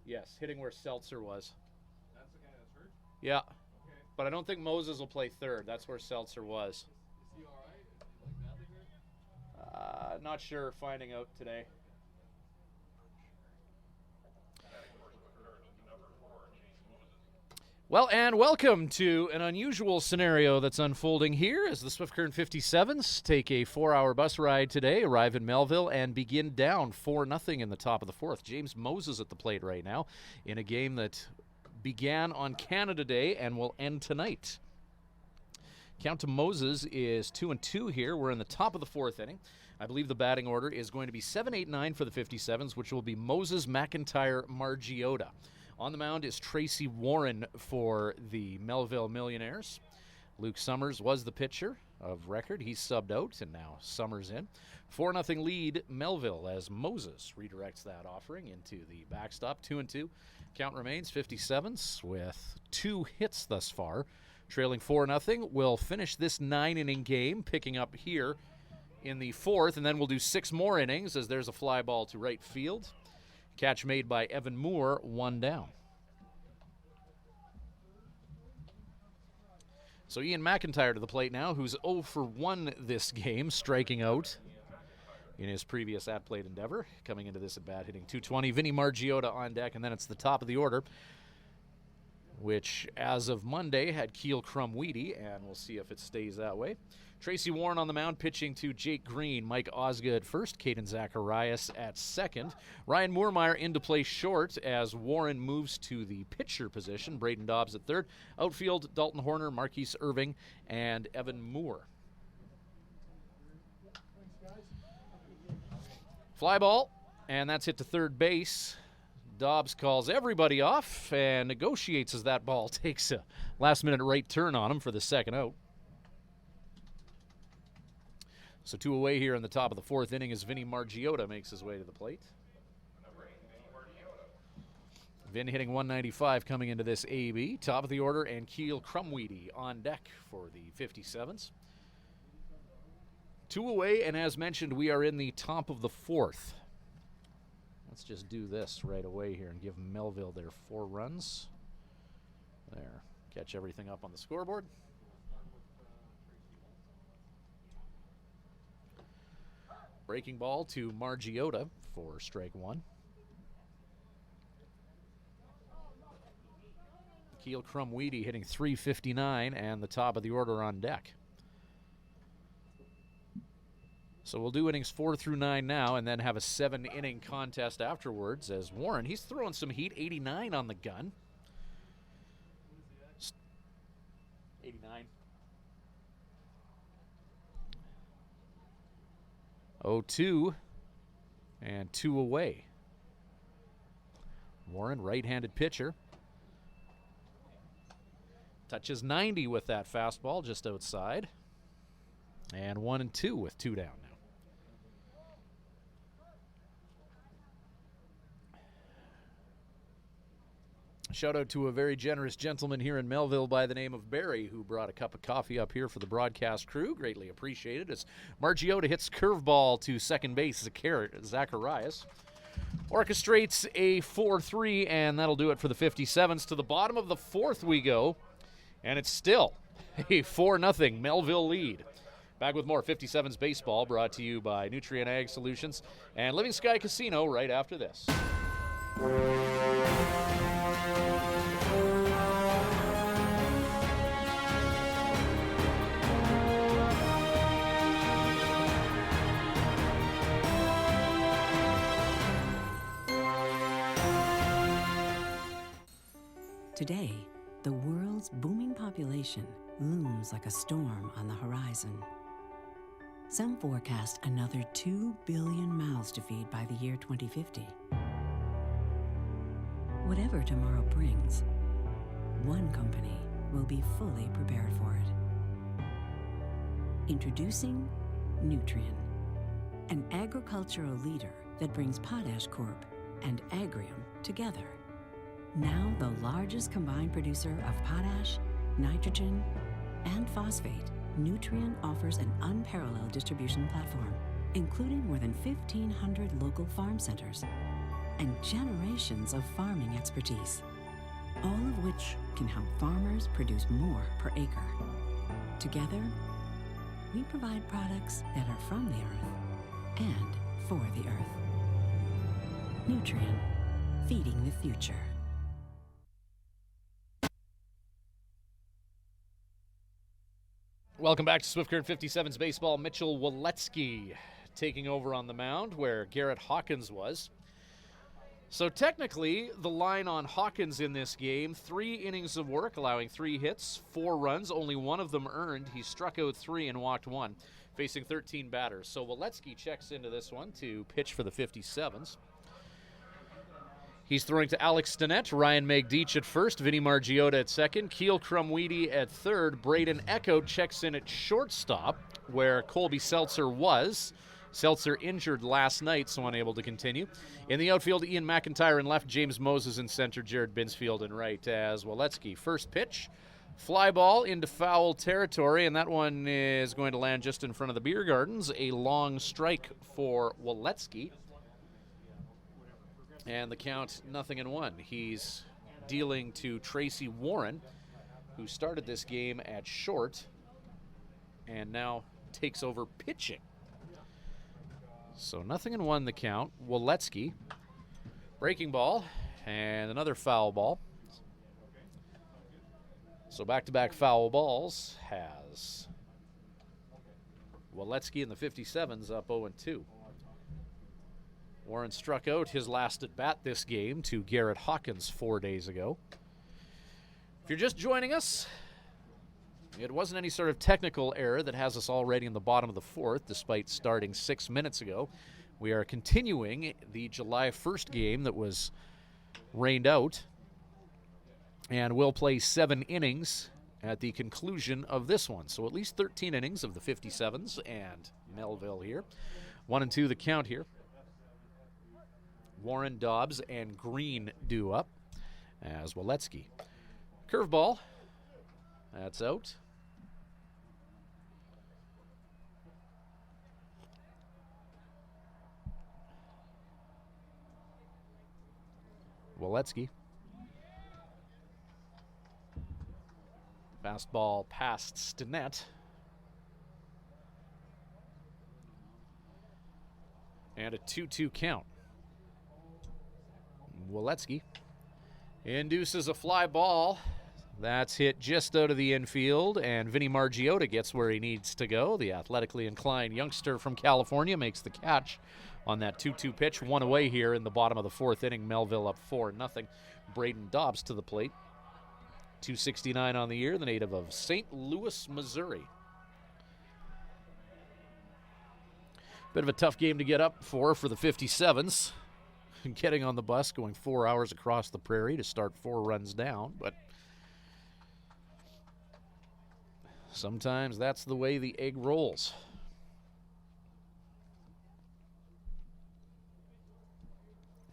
Yes, hitting where Seltzer was. That's the guy that's hurt? Yeah. Okay. But I don't think Moses will play third. That's where Seltzer was. Is he all right? Is he like badly hurt? Not sure. Finding out today. Well, and welcome to an unusual scenario that's unfolding here as the Swift Current 57's take a 4-hour bus ride today, arrive in Melville, and begin down 4-0 in the top of the fourth. James Moses at the plate right now in a game that began on Canada Day and will end tonight. Count to Moses is 2-2 here. We're in the top of the fourth inning. I believe the batting order is going to be 7-8-9 for the 57's, which will be Moses, McIntyre, Margiotta. On the mound is Tracy Warren for the Melville Millionaires. Luke Summers was the pitcher of record. He's subbed out, and now Summers in. 4-0 lead Melville as Moses redirects that offering into the backstop. 2-2. Count remains 57's with 2 hits thus far. Trailing 4-0. We'll finish this 9-inning game, picking up here in the fourth, and then we'll do 6 more innings as there's a fly ball to right field. Catch made by Evan Moore, 1 down. So Ian McIntyre to the plate now, who's 0 for 1 this game, striking out in his previous at-plate endeavor. Coming into this at-bat, hitting .220. Vinny Margiotta on deck, and then it's the top of the order, which as of Monday had Keel Crumweedy, and we'll see if it stays that way. Tracy Warren on the mound, pitching to Jake Green, Mike Osgood at first, Caden Zacharias at second. Ryan Moormeyer into play short as Warren moves to the pitcher position. Braden Dobbs at third. Outfield, Dalton Horner, Marquise Irving, and Evan Moore. Fly ball, and that's hit to third base. Dobbs calls everybody off and negotiates as that ball takes a last-minute right turn on him for the second out. So 2 away here in the top of the fourth inning as Vinny Margiotta makes his way to the plate. Vin hitting 195 coming into this AB. Top of the order, and Keel Crumweedy on deck for the 57's. 2 away, and as mentioned, we are in the top of the fourth. Let's just do this right away here and give Melville their 4 runs. There. Catch everything up on the scoreboard. Breaking ball to Margiotta for strike 1. Keel Crumweedy hitting .359 and the top of the order on deck. So we'll do innings 4 through 9 now and then have a 7-inning contest afterwards as Warren, he's throwing some heat, 89 on the gun. 89. 0-2 and 2 away. Warren, right-handed pitcher. Touches 90 with that fastball just outside. And 1-2 with 2 down now. Shout out to a very generous gentleman here in Melville by the name of Barry, who brought a cup of coffee up here for the broadcast crew. Greatly appreciated as Margiotta hits curveball to second base. Zacharias orchestrates a 4-3, and that'll do it for the 57's. To the bottom of the fourth we go, and it's still a 4-0 Melville lead. Back with more 57's baseball, brought to you by Nutrien Ag Solutions and Living Sky Casino right after this. Today, the world's booming population looms like a storm on the horizon. Some forecast another 2 billion mouths to feed by the year 2050. Whatever tomorrow brings, one company will be fully prepared for it. Introducing Nutrien, an agricultural leader that brings Potash Corp and Agrium together. Now the largest combined producer of potash, nitrogen, and phosphate, Nutrien offers an unparalleled distribution platform, including more than 1,500 local farm centers. and generations of farming expertise, all of which can help farmers produce more per acre. Together, we provide products that are from the earth and for the earth. Nutrien, feeding the future. Welcome back to Swift Current 57's baseball. Mitchell Jl.y taking over on the mound where Garrett Hawkins was. So technically, the line on Hawkins in this game, 3 innings of work, allowing 3 hits, 4 runs, only 1 of them earned. He struck out 3 and walked 1, facing 13 batters. So Jl.y checks into this one to pitch for the 57's. He's throwing to Alex Stinnett, Ryan Magdic at first, Vinny Margiotta at second, Keel Krumwiede at third, Braden Echo checks in at shortstop, where Colby Seltzer was. Seltzer injured last night, so unable to continue. In the outfield, Ian McIntyre in left, James Moses in center, Jared Binsfield in right as Jl.y. First pitch, fly ball into foul territory, and that one is going to land just in front of the beer gardens. A long strike for Jl.y. And the count 0-1. He's dealing to Tracy Warren, who started this game at short and now takes over pitching. So 0-1 the count. Jl.y. Breaking ball and another foul ball. So back-to-back foul balls has Jl.y and the 57's up 0-2. Warren struck out his last at-bat this game to Garrett Hawkins 4 days ago. If you're just joining us, it wasn't any sort of technical error that has us already in the bottom of the 4th, despite starting 6 minutes ago. We are continuing the July 1st game that was rained out, and we'll play 7 innings at the conclusion of this one. So at least 13 innings of the 57's and Melville here. 1-2 the count here. Warren, Dobbs, and Green due up as Jl.y. Curveball. That's out. Jl.y. Fastball past Stinnett. And a 2-2 count. Jl.y. Induces a fly ball. That's hit just out of the infield, and Vinny Margiotta gets where he needs to go. The athletically inclined youngster from California makes the catch on that 2-2 pitch. 1 away here in the bottom of the 4th inning. Melville up 4-0. Braden Dobbs to the plate. 269 on the year, the native of St. Louis, Missouri. Bit of a tough game to get up for the 57's. Getting on the bus, going 4 hours across the prairie to start 4 runs down, but sometimes that's the way the egg rolls.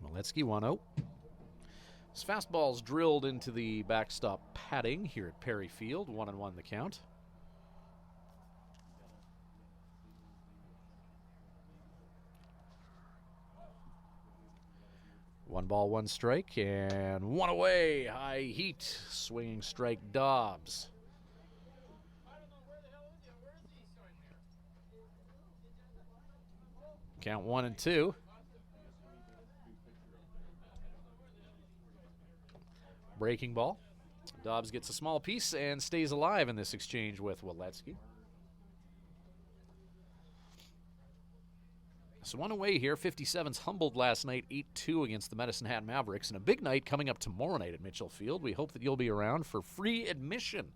Jl.y 1-0. His fastball's drilled into the backstop padding here at Perry Field. 1-1 the count. One ball, one strike, and 1 away. High heat, swinging strike Dobbs. Count 1-2. Breaking ball. Dobbs gets a small piece and stays alive in this exchange with Jl.y. So 1 away here. 57's humbled last night 8-2 against the Medicine Hat Mavericks. And a big night coming up tomorrow night at Mitchell Field. We hope that you'll be around for free admission.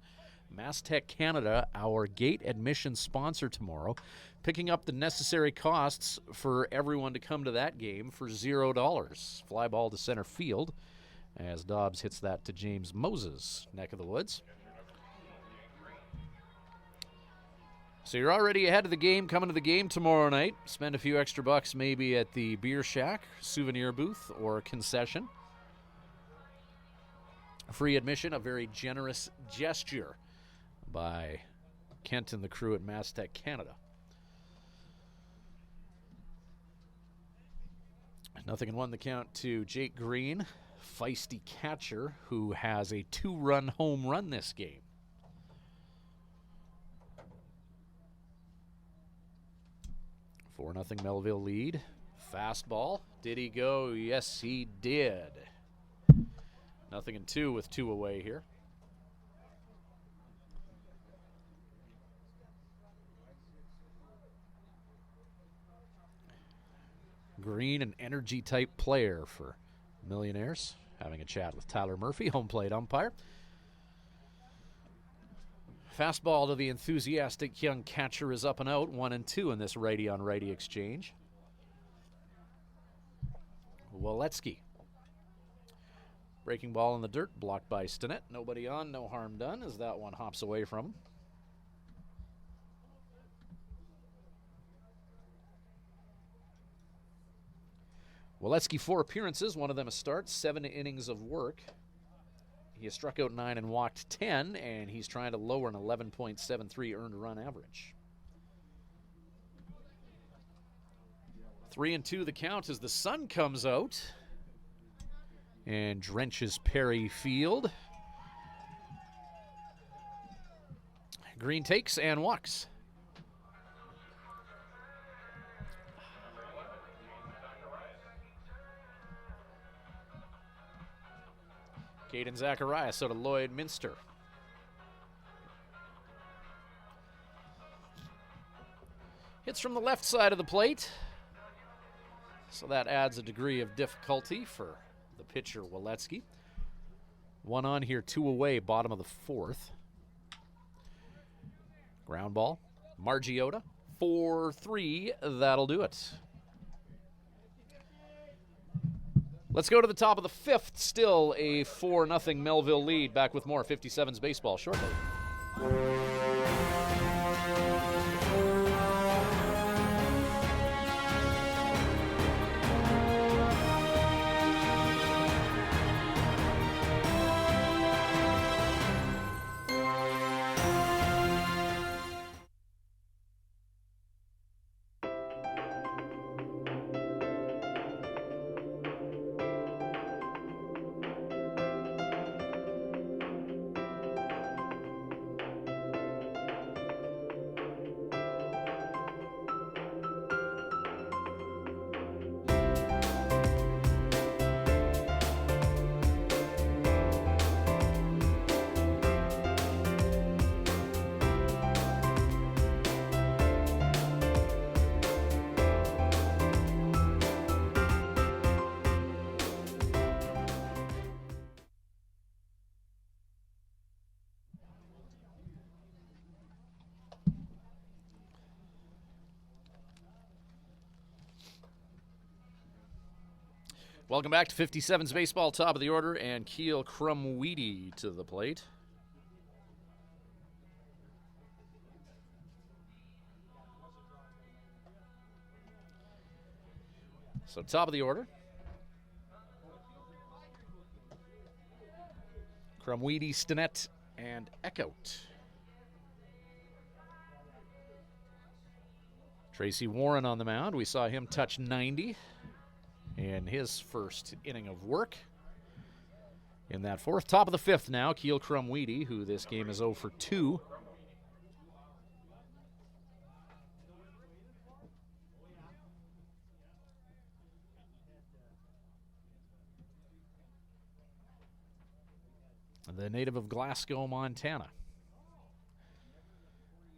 MassTech Canada, our gate admission sponsor tomorrow, picking up the necessary costs for everyone to come to that game for $0. Fly ball to center field as Dobbs hits that to James Moses, neck of the woods. So you're already ahead of the game, coming to the game tomorrow night. Spend a few extra bucks maybe at the beer shack, souvenir booth, or concession. Free admission, a very generous gesture by Kent and the crew at MassTech Canada. 0-1 the count to Jake Green, feisty catcher who has a 2-run home run this game. Four 0 Melville lead. Fastball. Did he go? Yes, he did. 0-2 with 2 away here. Green, an energy type player for Millionaires. Having a chat with Tyler Murphy, home plate umpire. Fastball to the enthusiastic young catcher is up and out. 1-2 in this righty on righty exchange. Jl.y. Breaking ball in the dirt, blocked by Stinnett. Nobody on, no harm done as that one hops away from him. Jl.y, 4 appearances, one of them a start, 7 innings of work. He has struck out 9 and walked 10, and he's trying to lower an 11.73 earned run average. 3-2 the count as the sun comes out and drenches Perry Field. Green takes and walks. Caden Zacharias, so to Lloyd Minster. Hits from the left side of the plate. So that adds a degree of difficulty for the pitcher, Jl.y. 1 on here, 2 away, bottom of the 4th. Ground ball. Margiota, 4-3. That'll do it. Let's go to the top of the 5th. Still a 4-0 Melville lead. Back with more 57's baseball shortly. Welcome back to 57's baseball, top of the order, and Jl.y to the plate. So top of the order. Jl.y, Stinnett, and Eckhout. Tracy Warren on the mound. We saw him touch 90 in his first inning of work in that 4th. Top of the 5th now, Jl.y, who this game is 0 for 2. The native of Glasgow, Montana.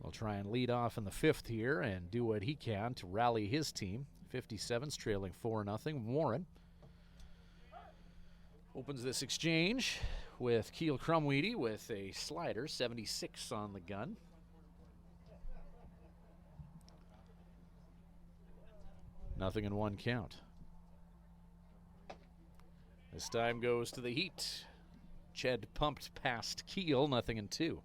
Will try and lead off in the 5th here and do what he can to rally his team. 57's trailing 4-0. Warren opens this exchange with Jl.y with a slider, 76 on the gun. Nothing in 1 count. This time goes to the heat. Ched pumped past Keel, 0-2.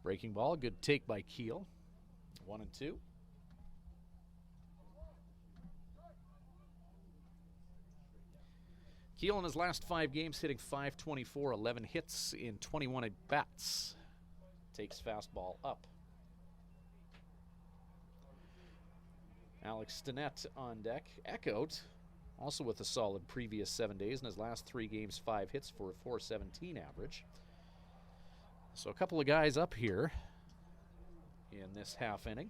Breaking ball, good take by Keel. 1-2. Keel in his last 5 games hitting .524, 11 hits in 21 at-bats. Takes fastball up. Alex Stinnett on deck. Echoed, also with a solid previous 7 days. In his last 3 games, 5 hits for a .417 average. So a couple of guys up here in this half inning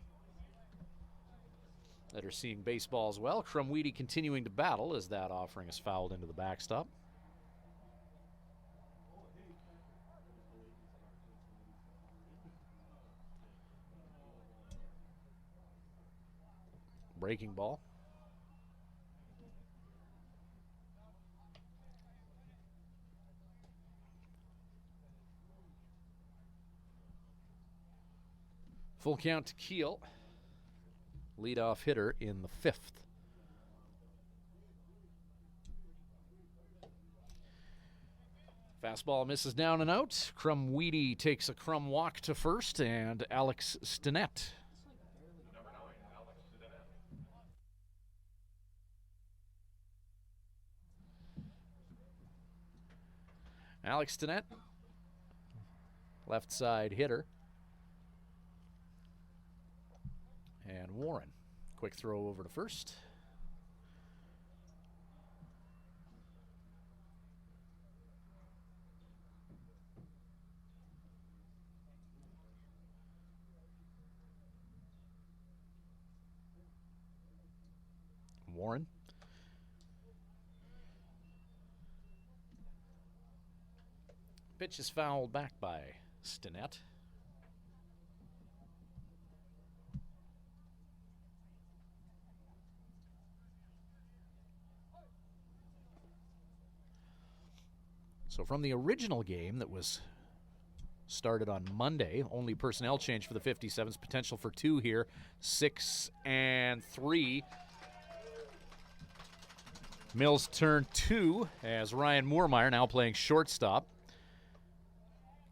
that are seeing baseball as well. Jl.y continuing to battle as that offering is fouled into the backstop. Breaking ball. Full count to Keel. Leadoff hitter in the 5th. Fastball misses down and out. Jl.y takes a crumb walk to first, and Alex Stinnett. Alex Stinnett, left side hitter. And Warren, quick throw over to first. Warren. Pitch is fouled back by Stinnett. So from the original game that was started on Monday, only personnel change for the 57's, potential for 2 here, 6 and 3. Mills turn 2 as Ryan Moormeyer, now playing shortstop,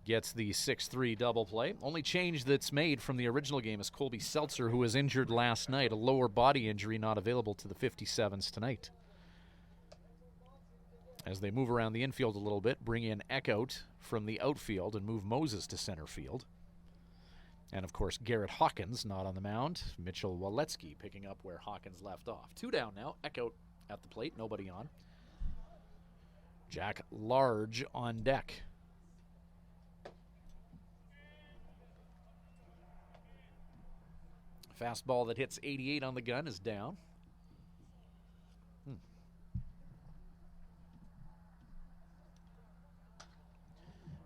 gets the 6-3 double play. Only change that's made from the original game is Colby Seltzer, who was injured last night, a lower body injury not available to the 57's tonight. As they move around the infield a little bit, bring in Eckhout from the outfield and move Moses to center field. And, of course, Garrett Hawkins not on the mound. Mitchell Waletsky picking up where Hawkins left off. 2 down now. Eckhout at the plate, nobody on. Jack Large on deck. Fastball that hits 88 on the gun is down.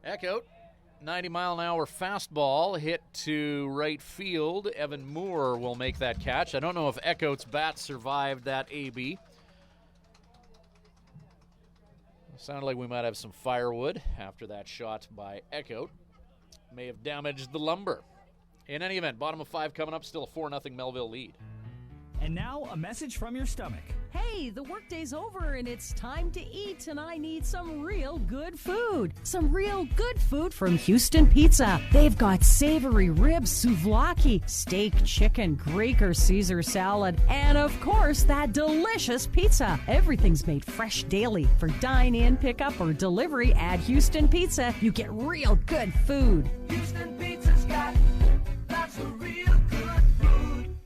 Eckhout, 90-mile-an-hour fastball hit to right field. Evan Moore will make that catch. I don't know if Eckhout's bat survived that AB. Sounded like we might have some firewood after that shot by Eckhout. May have damaged the lumber. In any event, bottom of 5 coming up, still a 4-0 Melville lead. And now, a message from your stomach. Hey, the workday's over and it's time to eat, and I need some real good food. Some real good food from Houston Pizza. They've got savory ribs, souvlaki, steak, chicken, Greek or Caesar salad, and of course, that delicious pizza. Everything's made fresh daily. For dine-in, pickup, or delivery at Houston Pizza, you get real good food. Houston Pizza's got lots of real good food.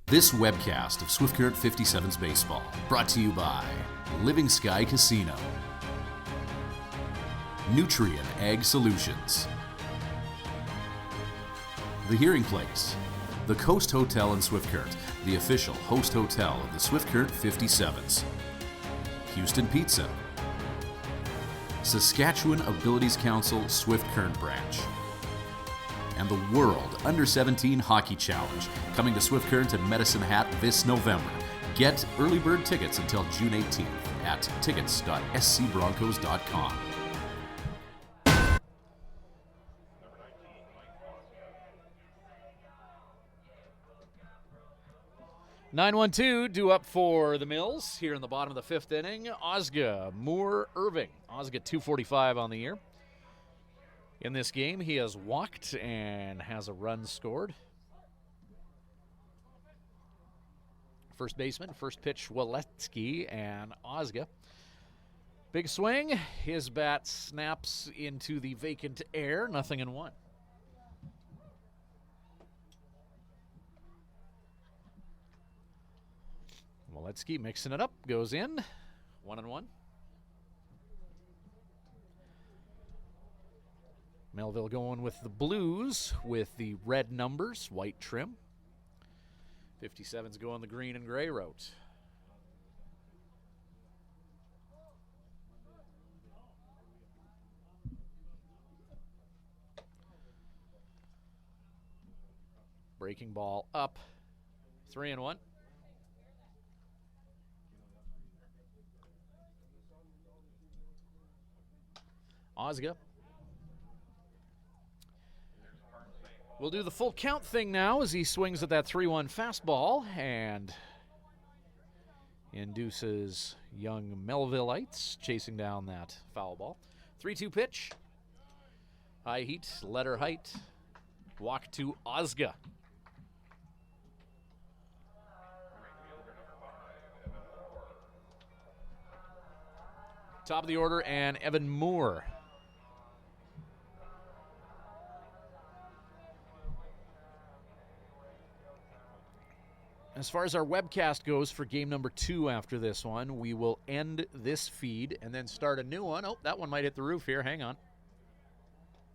This webcast of Swift Current 57's Baseball brought to you by Living Sky Casino, Nutrien Ag Solutions, The Hearing Place, the Coast Hotel in Swift Current, the official host hotel of the Swift Current 57's, Houston Pizza, Saskatchewan Abilities Council Swift Current Branch, and the World Under-17 Hockey Challenge, coming to Swift Current and Medicine Hat this November. Get early bird tickets until June 18th at tickets.scbroncos.com. 9-1-2 due up for the Mills here in the bottom of the 5th inning. Osga, Moore, Irving. Osga 245 on the year. In this game, he has walked and has a run scored. First baseman, first pitch, Waletsky and Osga. Big swing. His bat snaps into the vacant air. 0-1. Moletsky mixing it up. Goes in. 1-1. Melville going with the blues with the red numbers, white trim. 57's going the green and gray route. Breaking ball up. 3-1. Ozga. We'll do the full count thing now as he swings at that 3-1 fastball and induces young Melvilleites chasing down that foul ball. 3-2 pitch. High heat, letter height. Walk to Ozga. Top of the order, and Evan Moore. As far as our webcast goes for game number 2 after this one, we will end this feed and then start a new one. Oh, that one might hit the roof here. Hang on.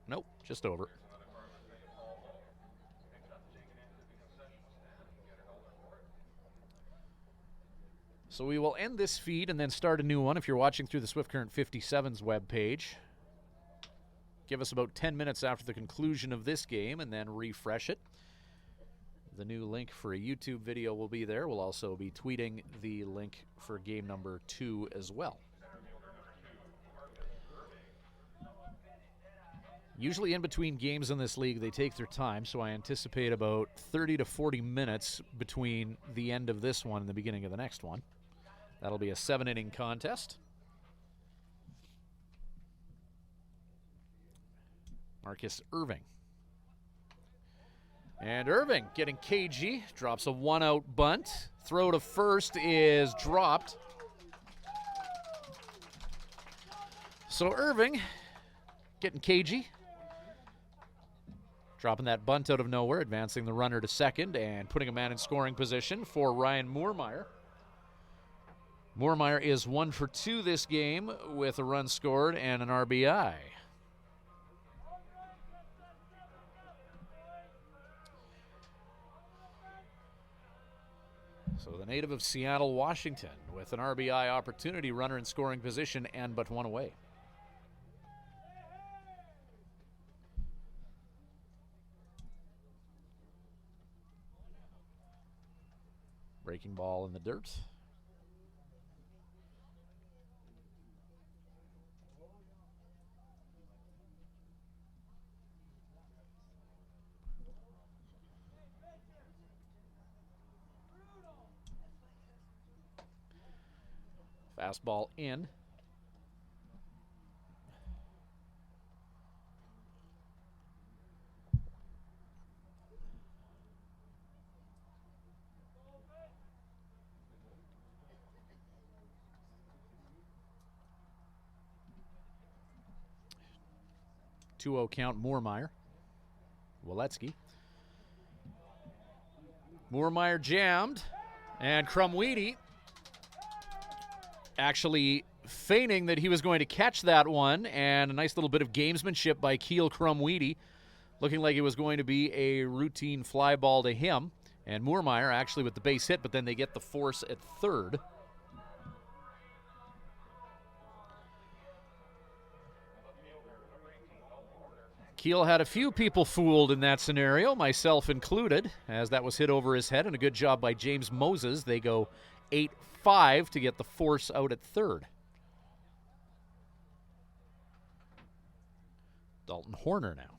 Nope, just over. So we will end this feed and then start a new one if you're watching through the Swift Current 57's webpage. Give us about 10 minutes after the conclusion of this game and then refresh it. The new link for a YouTube video will be there. We'll also be tweeting the link for game number 2 as well. Usually in between games in this league, they take their time, so I anticipate about 30 to 40 minutes between the end of this one and the beginning of the next one. That'll be a 7-inning contest. Marcus Irving. And Irving getting cagey, drops a 1-out bunt. Throw to first is dropped. So Irving getting cagey. Dropping that bunt out of nowhere, advancing the runner to second and putting a man in scoring position for Ryan Moormeyer. Moormeyer is 1 for 2 this game with a run scored and an RBI. So the native of Seattle, Washington, with an RBI opportunity, runner in scoring position, and but 1 away. Breaking ball in the dirt. Fastball in. Two-0 count, Moormeyer. Woletsky. Moormeyer jammed, and Crumweedy actually feigning that he was going to catch that one, and a nice little bit of gamesmanship by Keel Crumweedy, looking like it was going to be a routine fly ball to him. And Moormeyer actually with the base hit, but then they get the force at third. Keel had a few people fooled in that scenario, myself included, as that was hit over his head, and a good job by James Moses. They go 8-5 to get the force out at third. Dalton Horner now.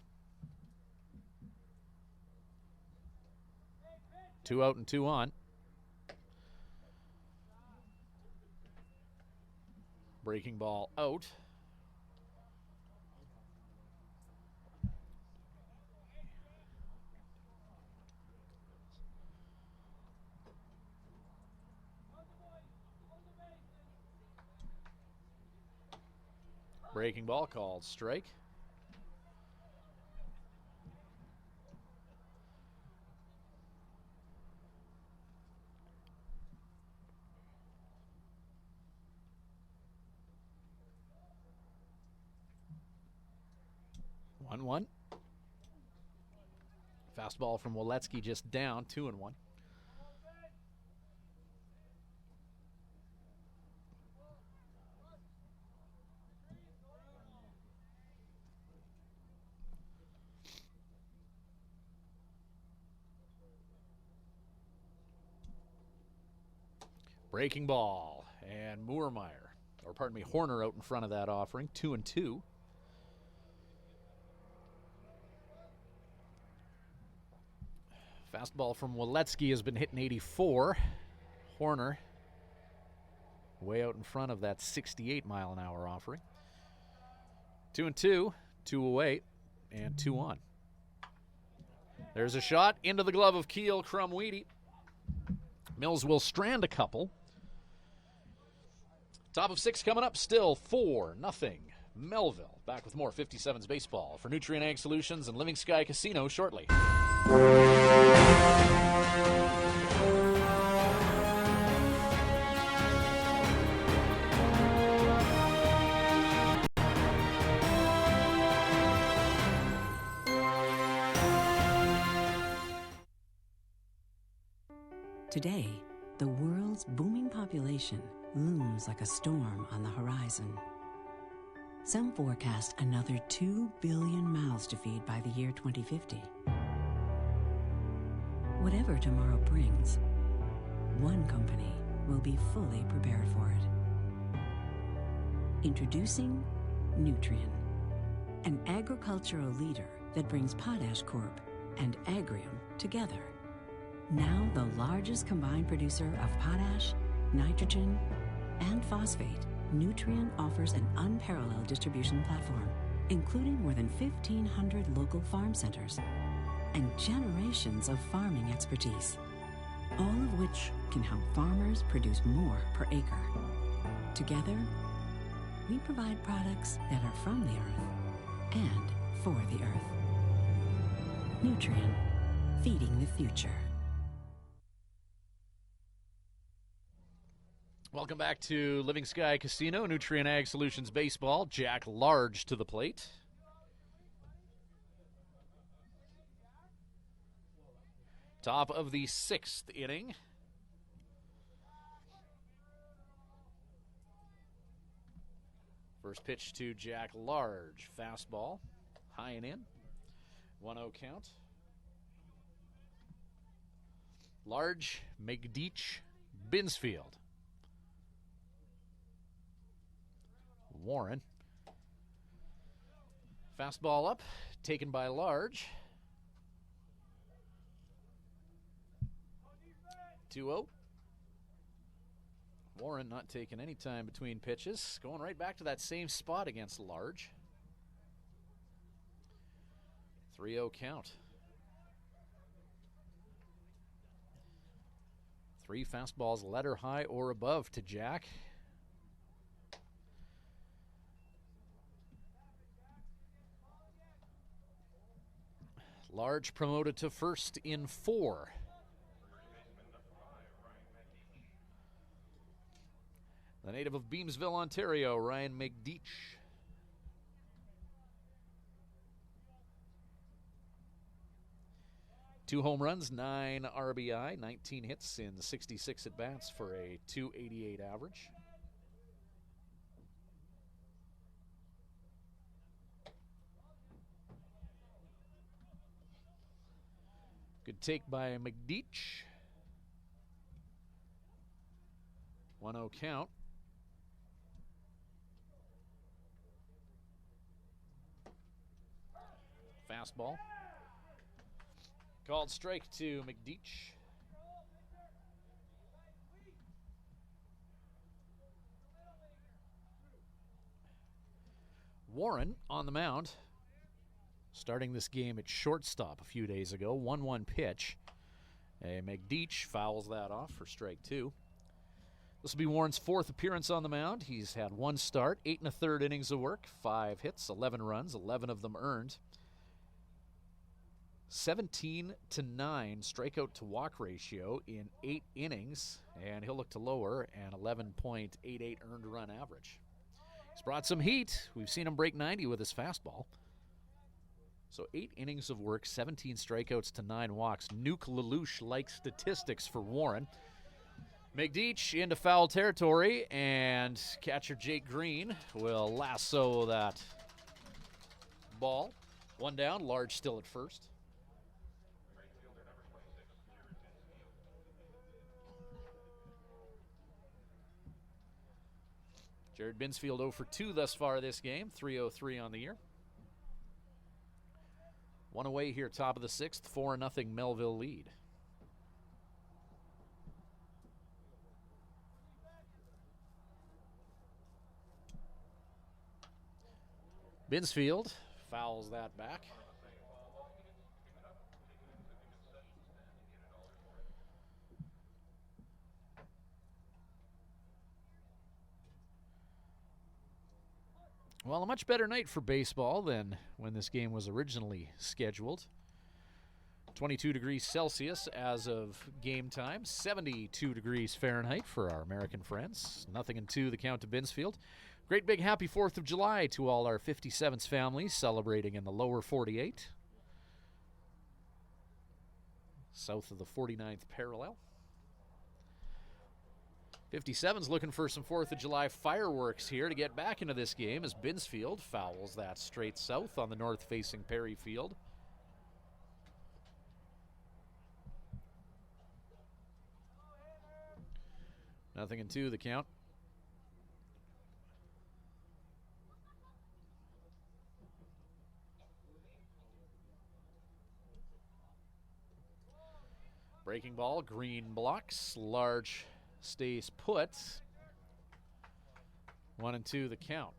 2 out and 2 on. Breaking ball out. Breaking ball called strike. One. Fastball from Jl.y just down, 2-1. Breaking ball, and Horner out in front of that offering, 2-2. Fastball from Jl.y has been hitting 84. Horner way out in front of that 68 mile an hour offering. 2-2, 2 away, and 2 on. There's a shot into the glove of Keel Crumweedy. Mills will strand a couple. Top of 6 coming up, still 4-0. Melville. Back with more 57's baseball for Nutrien Ag Solutions and Living Sky Casino shortly. Today, the world's booming population looms like a storm on the horizon. Some forecast another 2 billion mouths to feed by the year 2050. Whatever tomorrow brings, one company will be fully prepared for it. Introducing Nutrien, an agricultural leader that brings Potash Corp and Agrium together. Now the largest combined producer of potash, nitrogen, and phosphate, Nutrien offers an unparalleled distribution platform, including more than 1,500 local farm centers and generations of farming expertise, all of which can help farmers produce more per acre. Together, we provide products that are from the earth and for the earth. Nutrien, feeding the future. Welcome back to Living Sky Casino, Nutrien Ag Solutions Baseball. Jack Large to the plate. Top of the 6th inning. First pitch to Jack Large. Fastball, high and in. 1-0 count. Large, McDeach, Binsfield. Warren. Fastball up, taken by Large. 2-0. Warren not taking any time between pitches. Going right back to that same spot against Large. 3-0 count. 3 fastballs letter high or above to Jack. Large promoted to first in 4. The native of Beamsville, Ontario, Ryan McDeach. Two home runs, 9 RBI, 19 hits in 66 at-bats for a .288 average. Good take by McDeach. 1-0 count. Fastball. Called strike to McDeach. Warren on the mound. Starting this game at shortstop a few days ago. 1-1 pitch. McDeach fouls that off for strike 2. This will be Warren's 4th appearance on the mound. He's had 1 start, 8 1/3 innings of work, 5 hits, 11 runs, 11 of them earned. 17-9 strikeout to walk ratio in 8 innings, and he'll look to lower an 11.88 earned run average. He's brought some heat. We've seen him break 90 with his fastball. So 8 innings of work, 17 strikeouts to 9 walks. Nuke Lelouch-like statistics for Warren. McDeach into foul territory, and catcher Jake Green will lasso that ball. 1 down, Large still at first. Jared Binsfield 0 for 2 thus far this game, 303 on the year. 1 away here, top of the 6th, 4-0 Melville lead. Binsfield fouls that back. Well, a much better night for baseball than when this game was originally scheduled. 22 degrees Celsius as of game time, 72 degrees Fahrenheit for our American friends. 0-2 the count to Binsfield. Great big happy 4th of July to all our 57's families celebrating in the lower 48. South of the 49th parallel. 57's looking for some 4th of July fireworks here to get back into this game as Binsfield fouls that straight south on the north-facing Perry Field. Nothing in 2 the count. Breaking ball, Green blocks, Large stays put. 1-2 the count.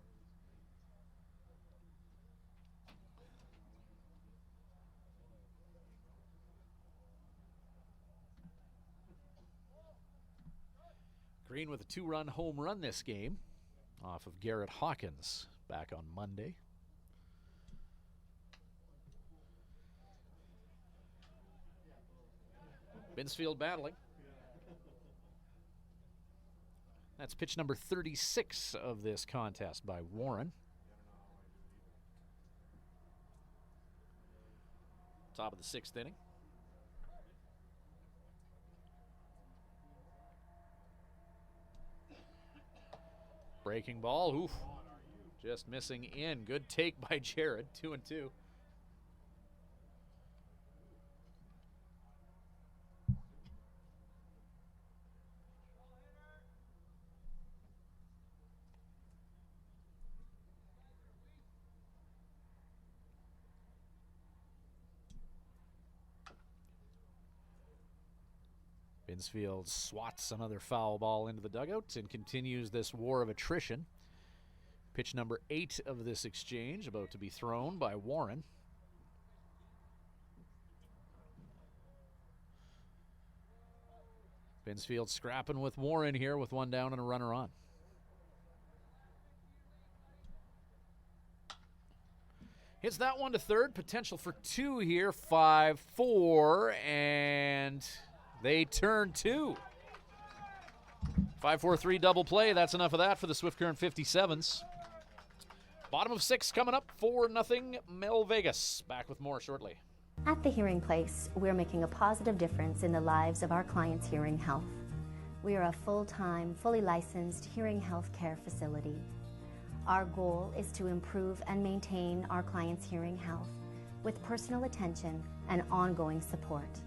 Green with a 2-run home run this game off of Garrett Hawkins back on Monday. Binsfield battling. That's pitch number 36 of this contest by Warren. Top of the 6th inning. Breaking ball, oof, just missing in. Good take by Jared, 2-2. Binsfield swats another foul ball into the dugout and continues this war of attrition. Pitch number 8 of this exchange about to be thrown by Warren. Binsfield scrapping with Warren here with 1 down and a runner on. Hits that one to third. Potential for 2 here. 5-4, and they turn 2. 5-4-3 double play. That's enough of that for the Swift Current 57's. Bottom of 6 coming up, 4-0 Mel Vegas. Back with more shortly. At the Hearing Place, we're making a positive difference in the lives of our clients' hearing health. We are a full-time, fully licensed hearing health care facility. Our goal is to improve and maintain our clients' hearing health with personal attention and ongoing support.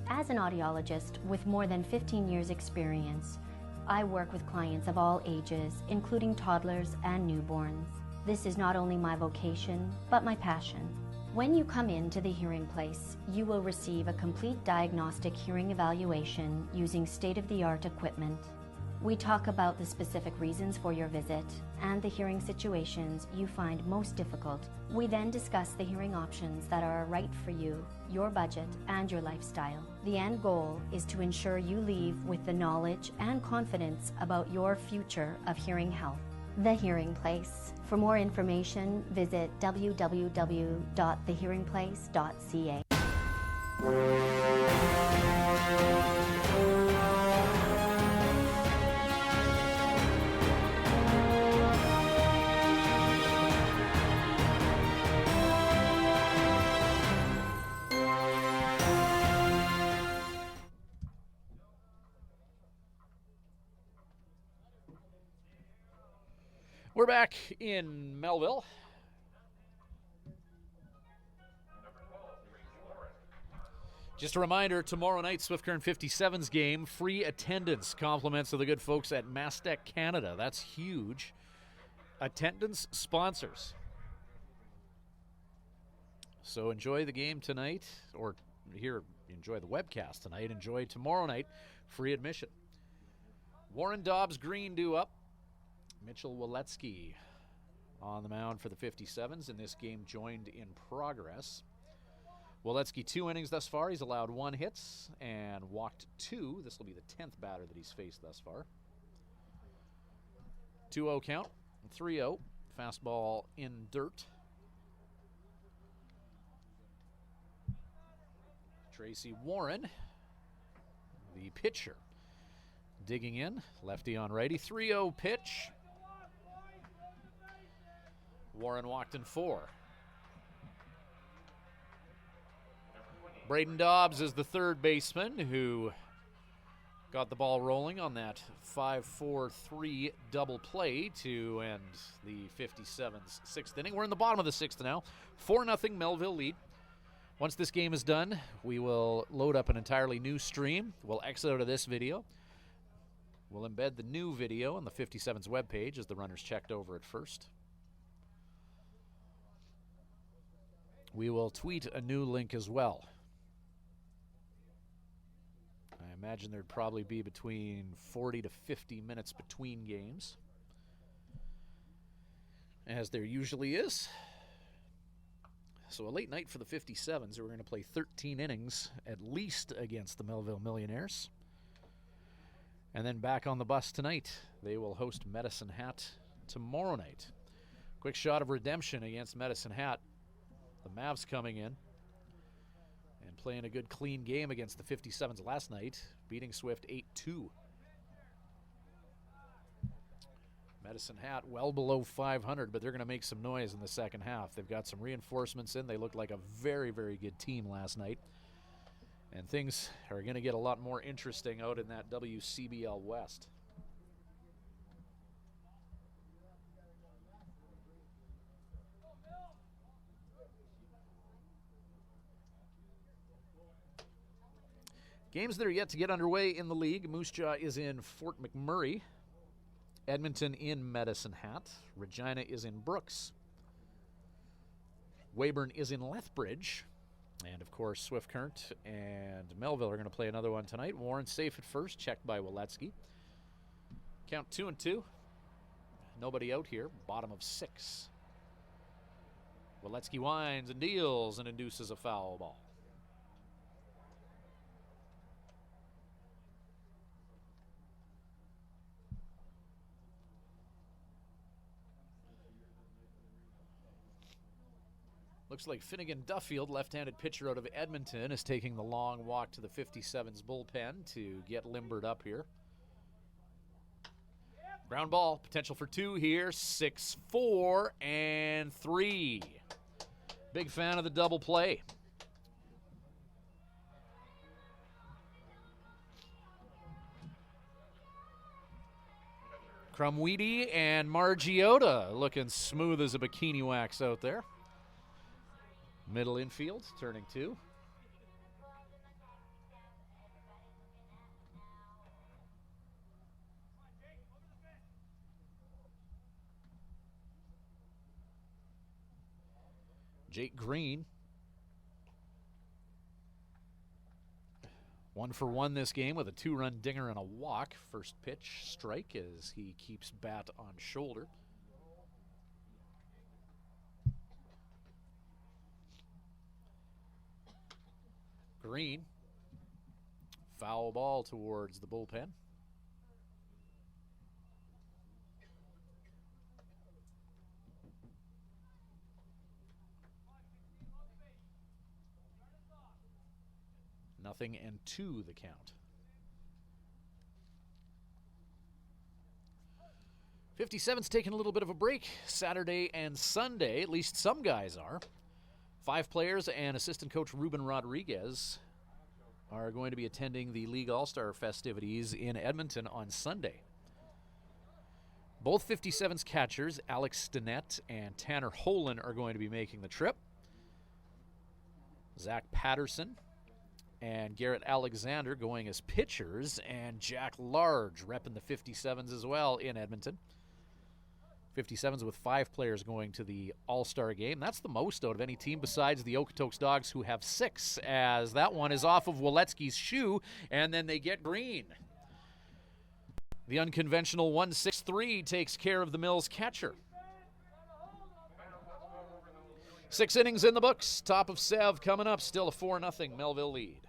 As an audiologist with more than 15 years' experience, I work with clients of all ages, including toddlers and newborns. This is not only my vocation, but my passion. When you come into the Hearing Place, you will receive a complete diagnostic hearing evaluation using state-of-the-art equipment. We talk about the specific reasons for your visit and the hearing situations you find most difficult. We then discuss the hearing options that are right for you, your budget, and your lifestyle. The end goal is to ensure you leave with the knowledge and confidence about your future of hearing health. The Hearing Place. For more information, visit www.thehearingplace.ca. We're back in Melville. Just a reminder, tomorrow night, Swift Current 57's game, free attendance, compliments of the good folks at Mastec Canada. That's huge. Attendance sponsors. So enjoy the game tonight, or here, enjoy the webcast tonight. Enjoy tomorrow night, free admission. Warren Dobbs Green due up. Jl.y on the mound for the 57's, and this game joined in progress. Jl.y 2 innings thus far. He's allowed 1 hit and walked 2. This will be the 10th batter that he's faced thus far. 2-0 count, 3-0. Fastball in dirt. Tracy Warren, the pitcher, digging in. Lefty on righty. 3-0 pitch. Warren walked in 4. Braden Dobbs is the third baseman who got the ball rolling on that 5-4-3 double play to end the 57's 6th inning. We're in the bottom of the 6th now. 4-0 Melville lead. Once this game is done, we will load up an entirely new stream. We'll exit out of this video. We'll embed the new video on the 57's webpage as the runners checked over at first. We will tweet a new link as well. I imagine there'd probably be between 40 to 50 minutes between games, as there usually is. So a late night for the 57's, who are going to play 13 innings at least against the Melville Millionaires. And then back on the bus tonight, they will host Medicine Hat tomorrow night. Quick shot of redemption against Medicine Hat. The Mavs coming in and playing a good clean game against the 57's last night, beating Swift 8-2. Medicine Hat well below 500, but they're going to make some noise in the second half. They've got some reinforcements in. They looked like a very, very good team last night. And things are going to get a lot more interesting out in that WCBL West. Games that are yet to get underway in the league. Moose Jaw is in Fort McMurray. Edmonton in Medicine Hat. Regina is in Brooks. Weyburn is in Lethbridge. And, of course, Swift Current and Melville are going to play another one tonight. Warren safe at first, checked by Jl.y. Count 2-2. Nobody out here. Bottom of 6. Jl.y winds and deals and induces a foul ball. Looks like Finnegan Duffield, left-handed pitcher out of Edmonton, is taking the long walk to the 57's bullpen to get limbered up here. Ground ball, potential for 2 here. 6-4 and 3. Big fan of the double play. Crumweedy and Margiota looking smooth as a bikini wax out there. Middle infield, turning 2. Jake Green 1 for 1 this game with a 2-run dinger and a walk. First pitch, strike as he keeps bat on shoulder. Green. Foul ball towards the bullpen. Nothing and 2 the count. 57's taking a little bit of a break Saturday and Sunday, at least some guys are. 5 players and assistant coach Ruben Rodriguez are going to be attending the League All-Star festivities in Edmonton on Sunday. Both 57's catchers, Alex Stinnett and Tanner Holen, are going to be making the trip. Zach Patterson and Garrett Alexander going as pitchers, and Jack Large repping the 57's as well in Edmonton. 57's with 5 players going to the All-Star game. That's the most out of any team besides the Okotoks Dogs, who have 6, as that one is off of Waletsky's shoe, and then they get green. The unconventional 1-6-3 takes care of the Mills catcher. 6 innings in the books. Top of Sev coming up. Still a 4-0 Melville lead.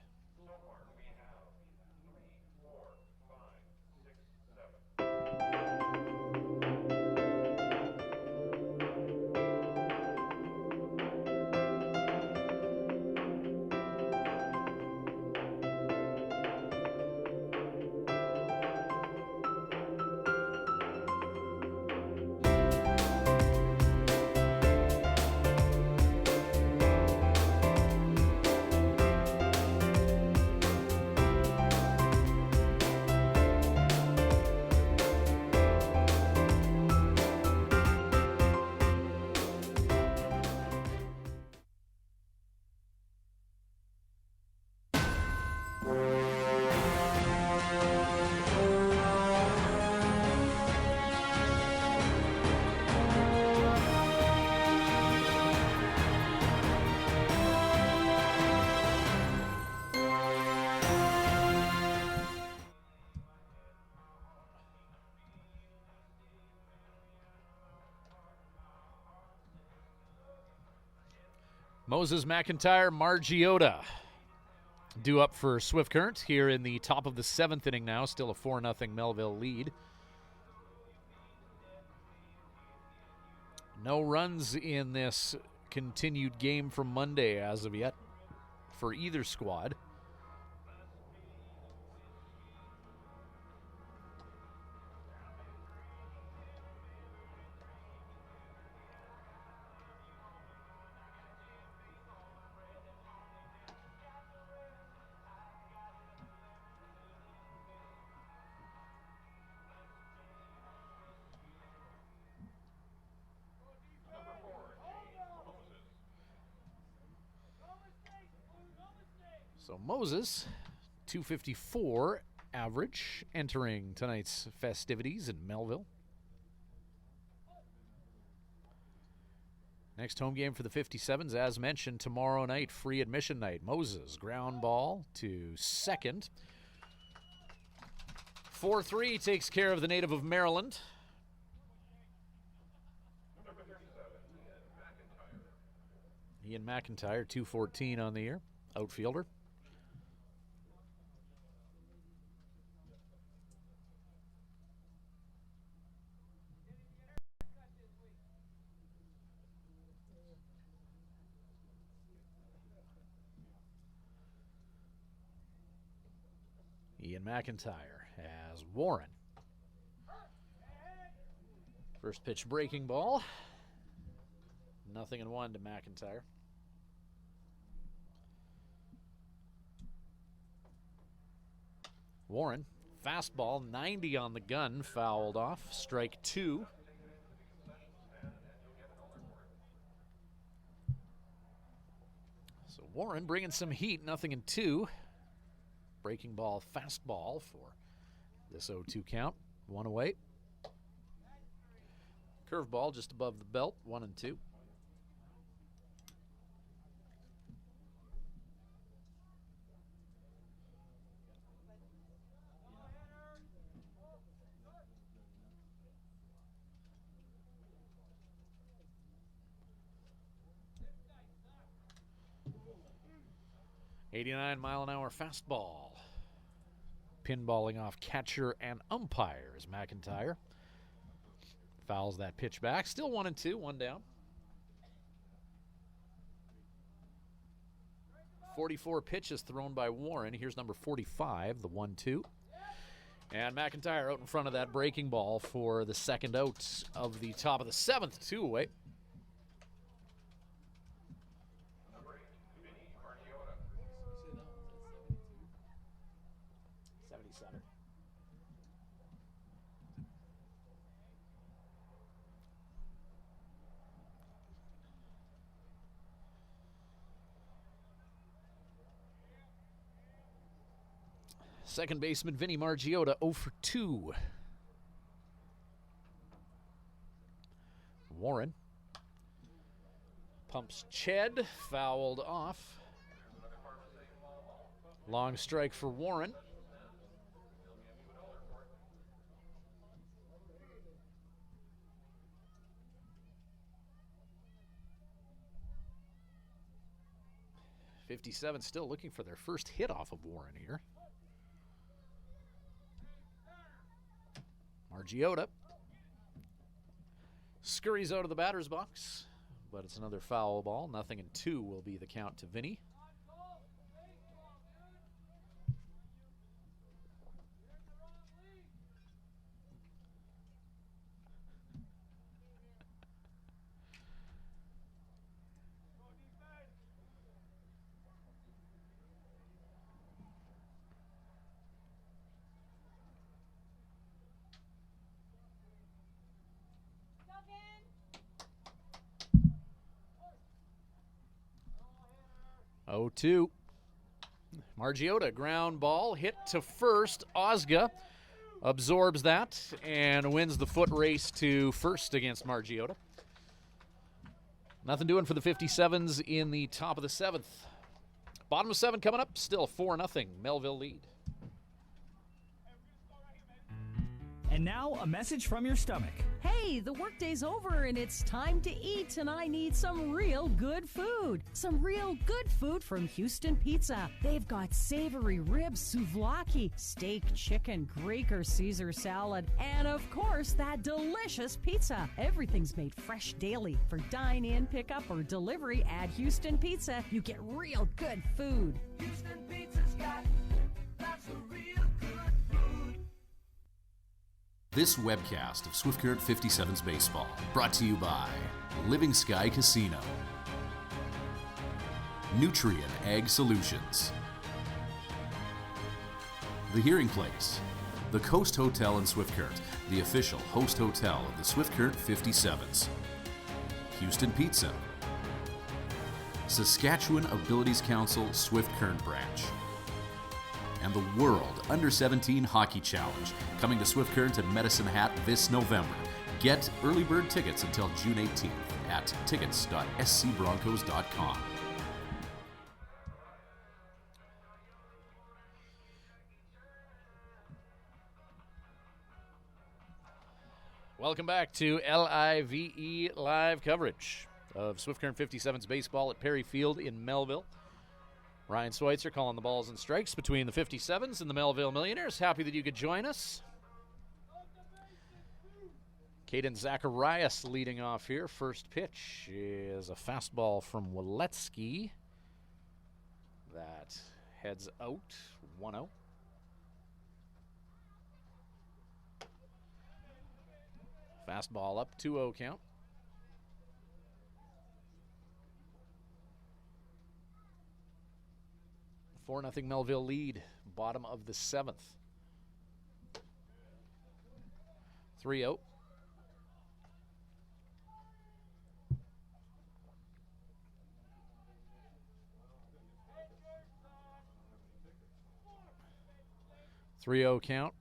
Moses McIntyre, Margiota due up for Swift Current here in the top of the 7th inning now. Still a 4-0 Melville lead. No runs in this continued game from Monday as of yet for either squad. So Moses, 254 average, entering tonight's festivities in Melville. Next home game for the 57's, as mentioned, tomorrow night, free admission night. Moses, ground ball to second. 4-3 takes care of the native of Maryland. Ian McIntyre, 214 on the year, outfielder. Ian McIntyre has Warren. First pitch breaking ball. 0-1 to McIntyre. Warren, fastball, 90 on the gun, fouled off. Strike 2. So Warren bringing some heat, 0-2. Breaking ball, fastball for this 0-2 count. 1 away. Curveball just above the belt, 1-2. 89-mile-an-hour fastball. Pinballing off catcher and umpire is McIntyre. Fouls that pitch back. Still 1-2, one down. 44 pitches thrown by Warren. Here's number 45, the 1-2. And McIntyre out in front of that breaking ball for the second out of the top of the seventh, 2 away. Second baseman Vinny Margiotta 0 for 2. Warren pumps Ched, fouled off. Long strike for Warren. '57 still looking for their first hit off of Warren here. Margiotta scurries out of the batter's box, but it's another foul ball. 0-2 will be the count to Vinny. Oh, 2. Margiotta, ground ball, hit to first. Ozga absorbs that and wins the foot race to first against Margiotta. Nothing doing for the 57's in the top of the seventh. Bottom of 7 coming up, still 4-0. Melville lead. And now, a message from your stomach. Hey, the workday's over and it's time to eat, and I need some real good food. Some real good food from Houston Pizza. They've got savory ribs, souvlaki, steak, chicken, Greek or Caesar salad, and of course, that delicious pizza. Everything's made fresh daily. For dine-in, pickup, or delivery at Houston Pizza, you get real good food. Houston Pizza's got lots of real good food. This webcast of Swift Current 57's Baseball brought to you by Living Sky Casino, Nutrien Ag Solutions, The Hearing Place, the Coast Hotel in Swift Current, the official host hotel of the Swift Current 57's, Houston Pizza, Saskatchewan Abilities Council Swift Current Branch, and the World Under-17 Hockey Challenge, coming to Swift Current and Medicine Hat this November. Get early bird tickets until June 18th at tickets.scbroncos.com. Welcome back to LIVE live coverage of Swift Current 57's baseball at Perry Field in Melville. Ryan Schweitzer calling the balls and strikes between the 57's and the Melville Millionaires. Happy that you could join us. Caden Zacharias leading off here. First pitch is a fastball from Waletsky that heads out 1-0. Fastball up, 2-0 count. 4-0 Melville lead, bottom of the seventh. 3-0. Count.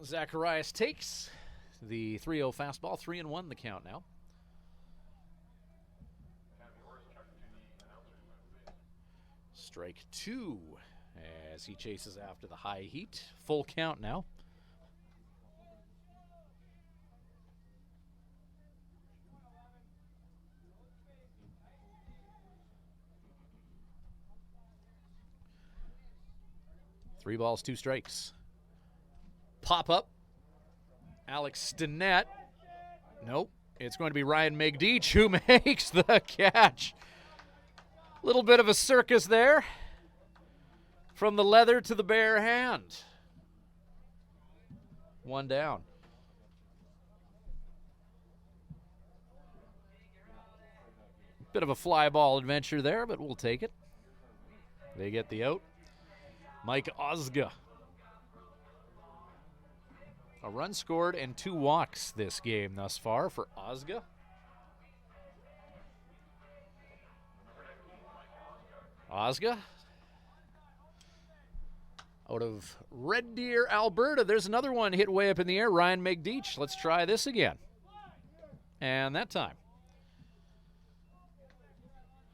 Zacharias takes the 3-0 fastball. 3-1 the count now. Strike 2 as he chases after the high heat. Full count now. 3 balls, 2 strikes. Pop up. Alex Stinnett. Nope. It's going to be Ryan Megdeach who makes the catch. Little bit of a circus there. From the leather to the bare hand. 1 down. Bit of a fly ball adventure there, but we'll take it. They get the out. Mike Osga. A run scored and 2 walks this game thus far for Osga. Osga. Out of Red Deer, Alberta. There's another one hit way up in the air. Ryan Megdeach. Let's try this again. And that time.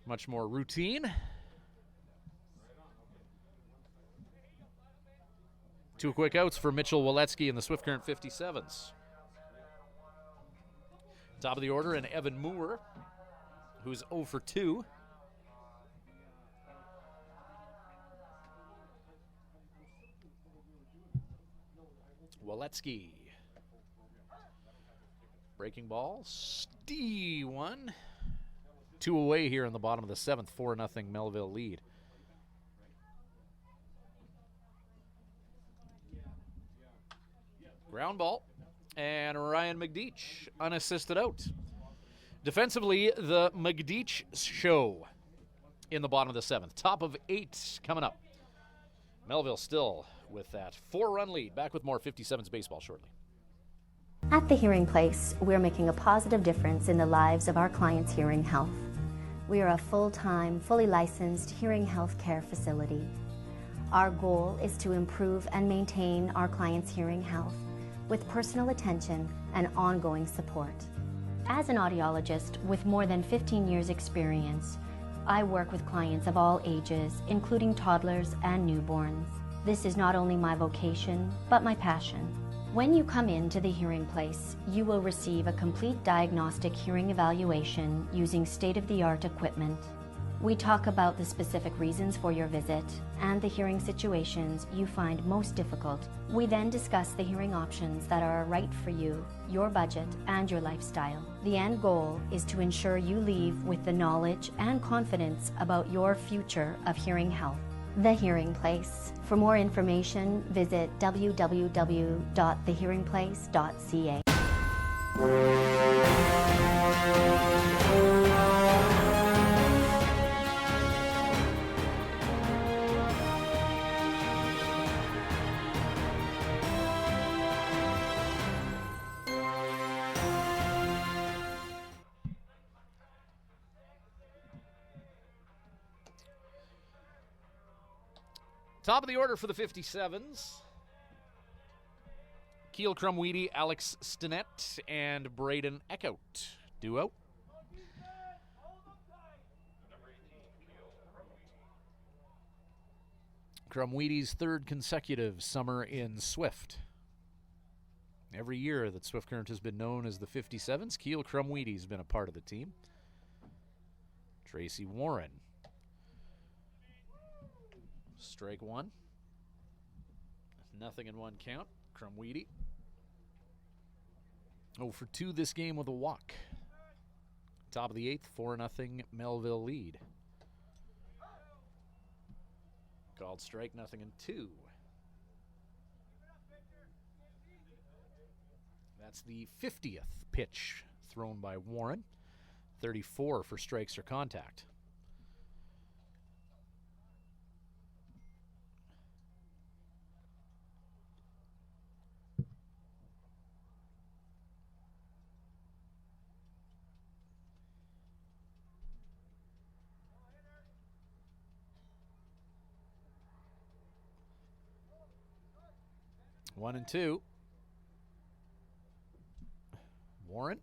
Much more routine. 2 quick outs for Mitchell Waletsky and the Swift Current 57's. Top of the order, and Evan Moore, who's 0 for 2. Waletsky. Breaking ball. D1. 2 away here in the bottom of the 7th. 4-0 Melville lead. Ground ball, and Ryan Megdeach unassisted out. Defensively, the Megdeach show in the bottom of the 7th. Top of 8 coming up. Melville still with that 4-run lead. Back with more 57's baseball shortly. At the Hearing Place, we're making a positive difference in the lives of our clients' hearing health. We are a full-time, fully licensed hearing health care facility. Our goal is to improve and maintain our clients' hearing health with personal attention and ongoing support. As an audiologist with more than 15 years experience, I work with clients of all ages, including toddlers and newborns. This is not only my vocation, but my passion. When you come into the Hearing Place, you will receive a complete diagnostic hearing evaluation using state-of-the-art equipment. We talk about the specific reasons for your visit and the hearing situations you find most difficult. We then discuss the hearing options that are right for you, your budget, and your lifestyle. The end goal is to ensure you leave with the knowledge and confidence about your future of hearing health. The Hearing Place. For more information, visit www.thehearingplace.ca. Top of the order for the 57's. Keel Crumweedy, Alex Stinnett, and Braden Eckhout. Duo. Crumweedy's 3rd consecutive summer in Swift. Every year that Swift Current has been known as the 57's, Keel Crumweedy's been a part of the team. Tracy Warren. Strike 1. 0 in 1 count. Crumweedy. 0 for 2 this game with a walk. Top of the 8th, 4-0 Melville lead. Called strike, 0 and 2. That's the 50th pitch thrown by Warren. 34 for strikes or contact. One and 2. Warren.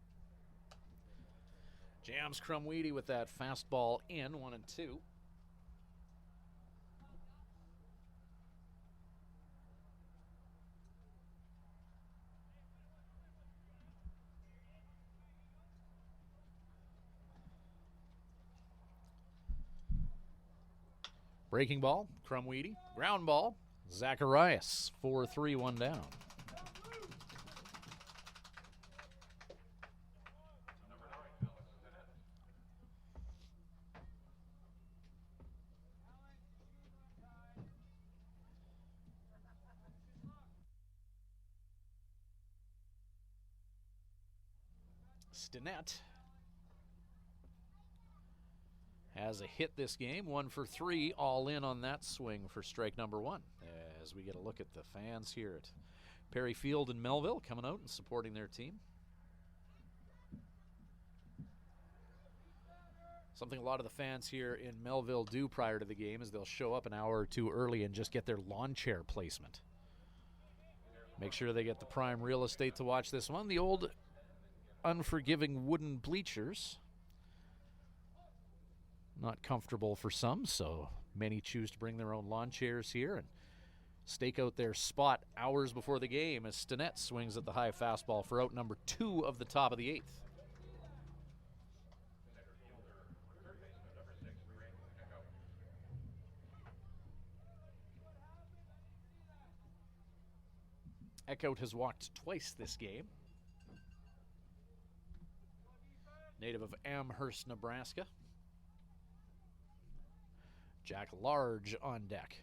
Jams Crumweedy with that fastball in. 1 and 2. Breaking ball, Crumweedy. Ground ball, Zacharias, 4-3, one down. Stinnett has a hit this game, 1 for 3, all in on that swing for strike number 1. As we get a look at the fans here at Perry Field in Melville coming out and supporting their team. Something a lot of the fans here in Melville do prior to the game is they'll show up an hour or two early and just get their lawn chair placement. Make sure they get the prime real estate to watch this one. The old unforgiving wooden bleachers. Not comfortable for some, so many choose to bring their own lawn chairs here and stake out their spot hours before the game as Stinnett swings at the high fastball for out number 2 of the top of the 8th. Eckhout has walked twice this game. Native of Amherst, Nebraska. Jack Large on deck.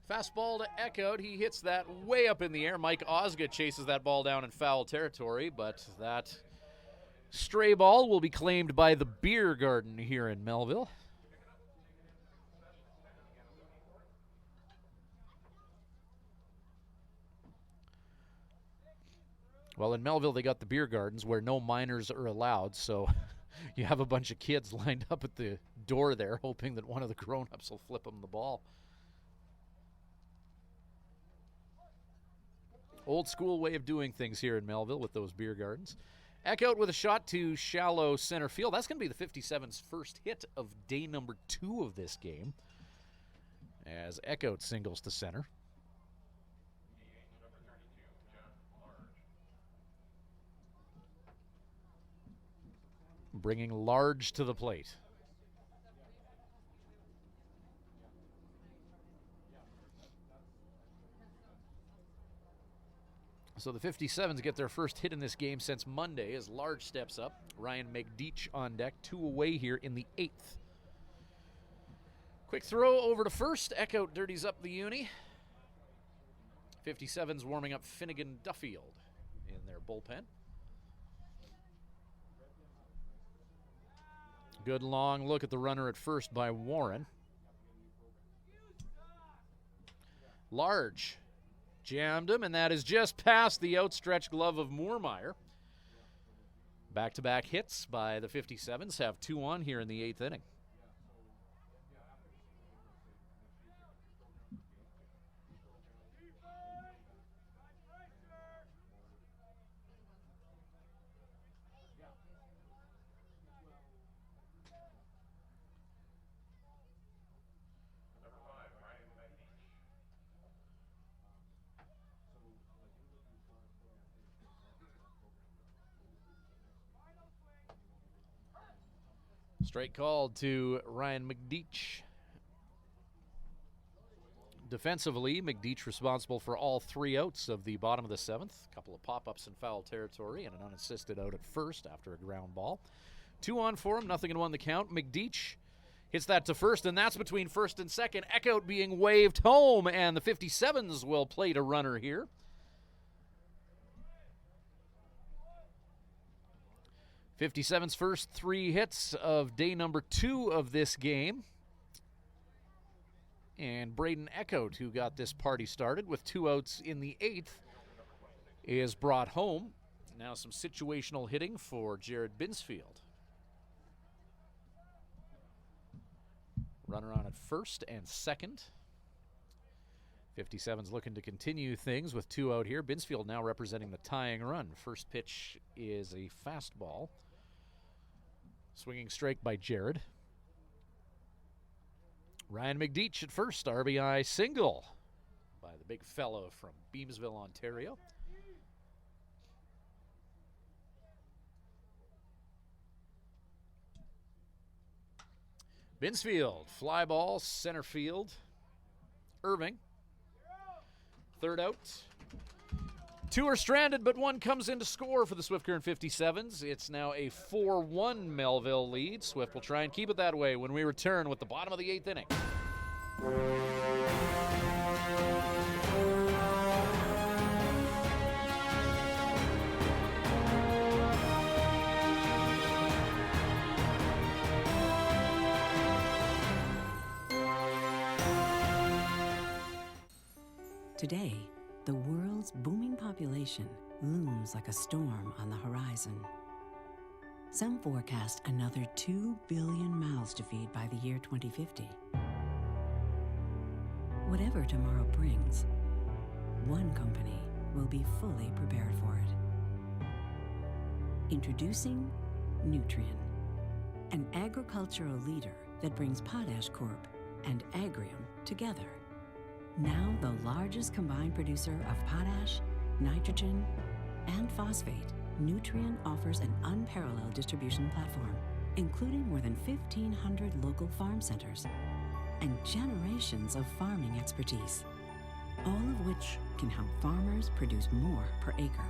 Fastball to Eckhout. He hits that way up in the air. Mike Osgood chases that ball down in foul territory, but that stray ball will be claimed by the Beer Garden here in Melville. Well, in Melville, they got the beer gardens where no minors are allowed, so you have a bunch of kids lined up at the door there hoping that one of the grown-ups will flip them the ball. Old school way of doing things here in Melville with those beer gardens. Eckhout with a shot to shallow center field. That's going to be the 57's first hit of day number 2 of this game as Eckhout singles to center. Bringing Large to the plate. So the 57's get their first hit in this game since Monday as Large steps up. Ryan McDeach on deck, 2 away here in the 8th. Quick throw over to first. Eckhout dirties up the uni. 57's warming up Finnegan Duffield in their bullpen. Good long look at the runner at first by Warren. Large jammed him, and that is just past the outstretched glove of Moormeyer. Back-to-back hits by the 57's have 2 on here in the 8th inning. Straight called to Ryan McDeach. Defensively, McDeach responsible for all 3 outs of the bottom of the 7th. A couple of pop-ups in foul territory and an unassisted out at first after a ground ball. 2 on for him, 0-1 the count. McDeach hits that to first, and that's between first and second. Eckhout being waved home, and the 57's will plate a runner here. 57's first 3 hits of day number 2 of this game. And Braden Eckhout, who got this party started with 2 outs in the 8th, is brought home. Now some situational hitting for Jared Binsfield. Runner on at first and second. 57's looking to continue things with 2 out here. Binsfield now representing the tying run. First pitch is a fastball. Swinging strike by Jared. Ryan McDeach at first, RBI single by the big fellow from Beamsville, Ontario. Binsfield, fly ball, center field. Irving. Third out. Two are stranded, but one comes in to score for the Swift Current 57's. It's now a 4-1 Melville lead. Swift will try and keep it that way when we return with the bottom of the 8th inning. Today, the world's booming population looms like a storm on the horizon. Some forecast another 2 billion mouths to feed by the year 2050. Whatever tomorrow brings, one company will be fully prepared for it. Introducing Nutrien, an agricultural leader that brings Potash Corp and Agrium together. Now the largest combined producer of potash, nitrogen, and phosphate, Nutrien offers an unparalleled distribution platform, including more than 1,500 local farm centers and generations of farming expertise, all of which can help farmers produce more per acre.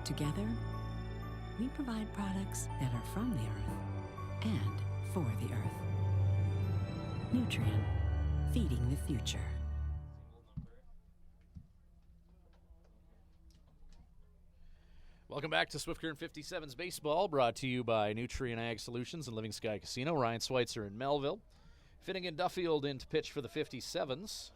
Together, we provide products that are from the earth and for the earth. Nutrien, feeding the future. Welcome back to Swift Current 57's Baseball, brought to you by Nutrien Ag Solutions and Living Sky Casino. Ryan Schweitzer in Melville. Finnegan Duffield in to pitch for the 57's.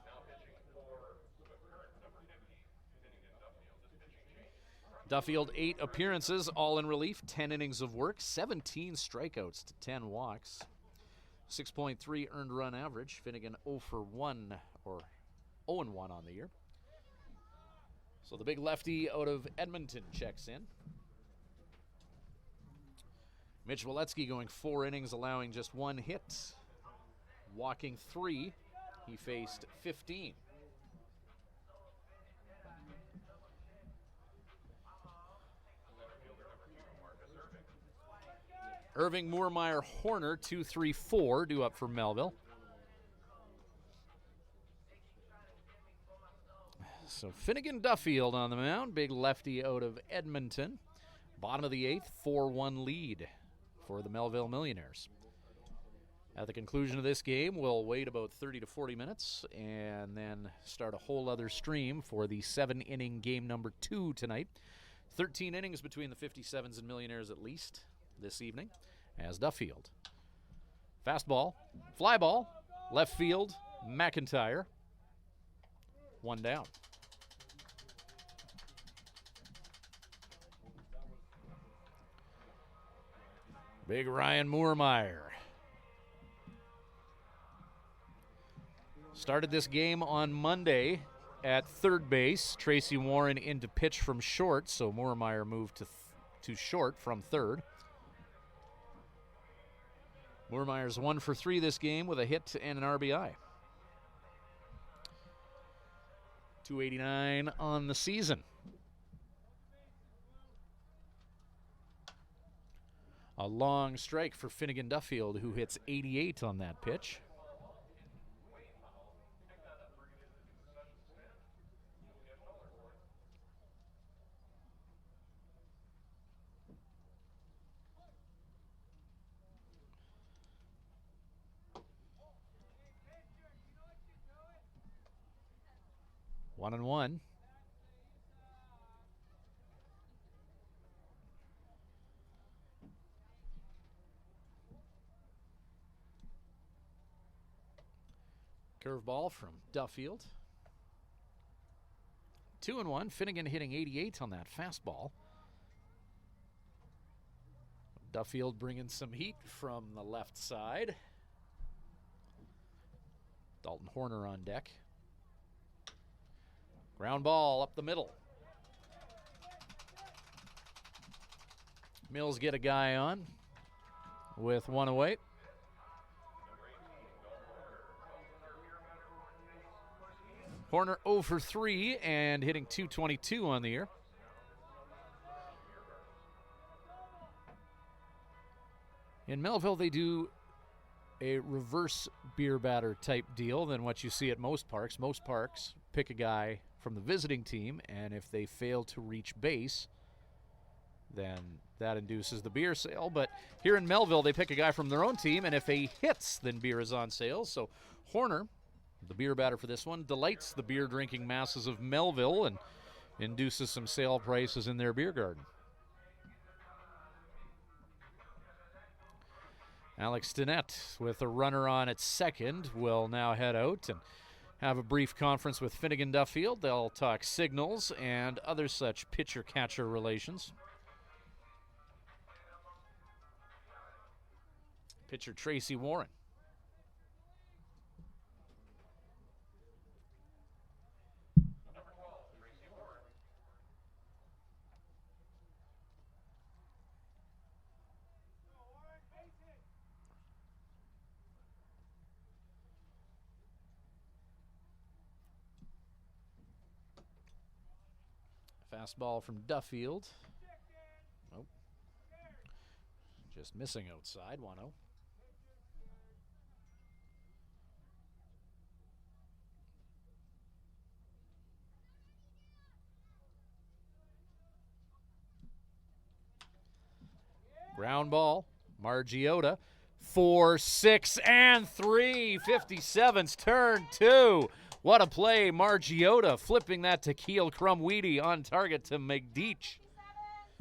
Duffield, 8 appearances, all in relief, 10 innings of work, 17 strikeouts to 10 walks. 6.3 earned run average. Finnegan 0 for 1, or 0 and 1 on the year. So the big lefty out of Edmonton checks in. Mitch Waletsky going 4 innings, allowing just 1 hit. Walking 3. He faced 15. Irving, Moormeyer, Horner, 2-3-4 due up for Melville. So Finnegan Duffield on the mound, big lefty out of Edmonton. Bottom of the 8th, 4-1 lead for the Melville Millionaires. At the conclusion of this game, we'll wait about 30 to 40 minutes and then start a whole other stream for the 7-inning game number 2 tonight. 13 innings between the 57's and Millionaires at least this evening as Duffield. Fastball, fly ball, left field, McIntyre. 1 down. Big Ryan Moormeyer. Started this game on Monday at third base. Tracy Warren in to pitch from short, so Moormeyer moved to short from third. Moormeyer's 1 for 3 this game with a hit and an RBI. 289 on the season. A long strike for Finnegan Duffield, who hits 88 on that pitch. One and one. Curveball from Duffield. 2 and 1. Finnegan hitting 88 on that fastball. Duffield bringing some heat from the left side. Dalton Horner on deck. Ground ball up the middle. Mills get a guy on with 1 away. Horner 0 for 3 and hitting .222 on the year. In Melville, they do a reverse beer batter type deal than what you see at most parks. Most parks pick a guy from the visiting team, and if they fail to reach base, then that induces the beer sale. But here in Melville, they pick a guy from their own team, and if he hits, then beer is on sale. So Horner, the beer batter for this one, delights the beer-drinking masses of Melville and induces some sale prices in their beer garden. Alex Stinnett with a runner on at second will now head out and have a brief conference with Finnegan Duffield. They'll talk signals and other such pitcher-catcher relations. Pitcher Tracy Warren. Fastball from Duffield. Nope. Just missing outside, 1-0. Ground ball, Margiotta. 4, 6, and 3. 57's turn 2. What a play, Margiotta flipping that to Keel Crumweedy on target to McDeach.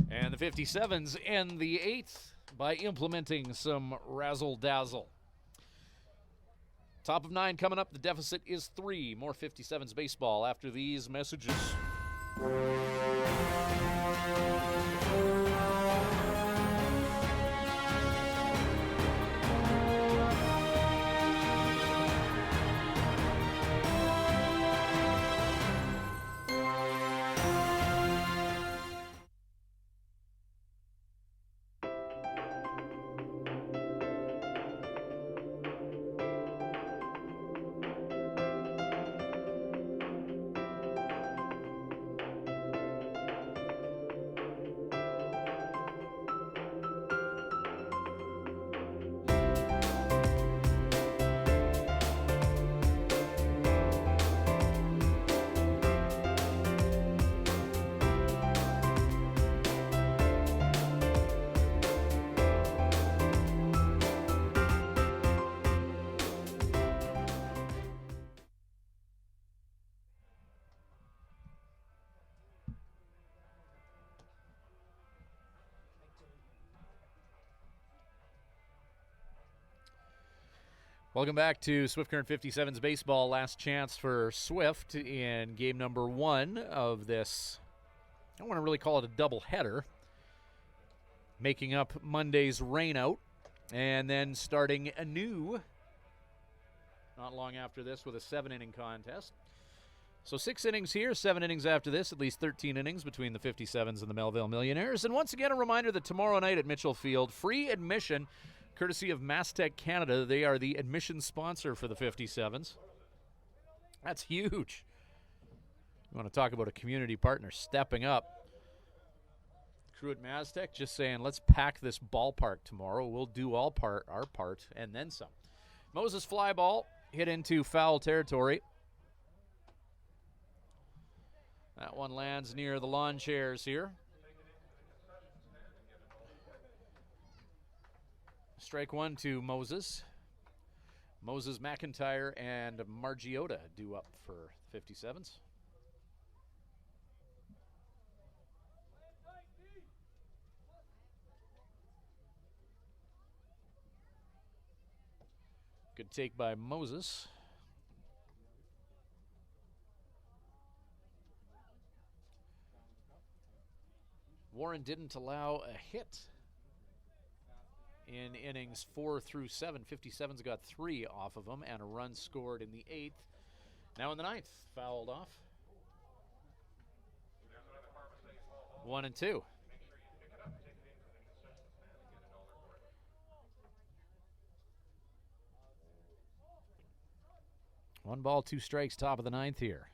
And the 57's end the 8th by implementing some razzle-dazzle. Top of 9 coming up. The deficit is 3. More 57's baseball after these messages. Welcome back to Swift Current 57's baseball. Last chance for Swift in game number 1 of this. I don't want to really call it a doubleheader. Making up Monday's rainout and then starting anew not long after this with a 7-inning contest. So 6 innings here, 7 innings after this, at least 13 innings between the 57's and the Melville Millionaires. And once again, a reminder that tomorrow night at Mitchell Field, free admission courtesy of Mastech Canada. They are the admission sponsor for the 57's. That's huge. You want to talk about a community partner stepping up. Crew at Mastech just saying, let's pack this ballpark tomorrow. We'll do our part, and then some. Moses fly ball hit into foul territory. That one lands near the lawn chairs here. Strike 1 to Moses. Moses, McIntyre, and Margiotta due up for 57's. Good take by Moses. Warren didn't allow a hit in innings 4 through 7. 57's got 3 off of him and a run scored in the 8th. Now in the 9th, fouled off. 1 and 2. One ball, 2 strikes, top of the 9th here.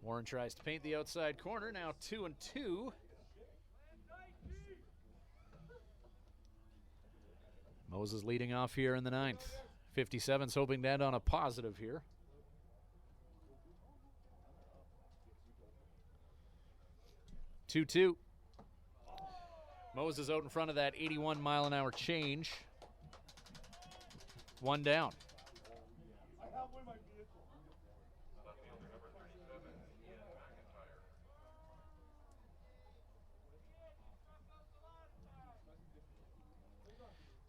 Warren tries to paint the outside corner, now 2 and 2. Moses leading off here in the 9th. 57's hoping to end on a positive here. Two. Moses out in front of that 81-mile-an-hour change. One down.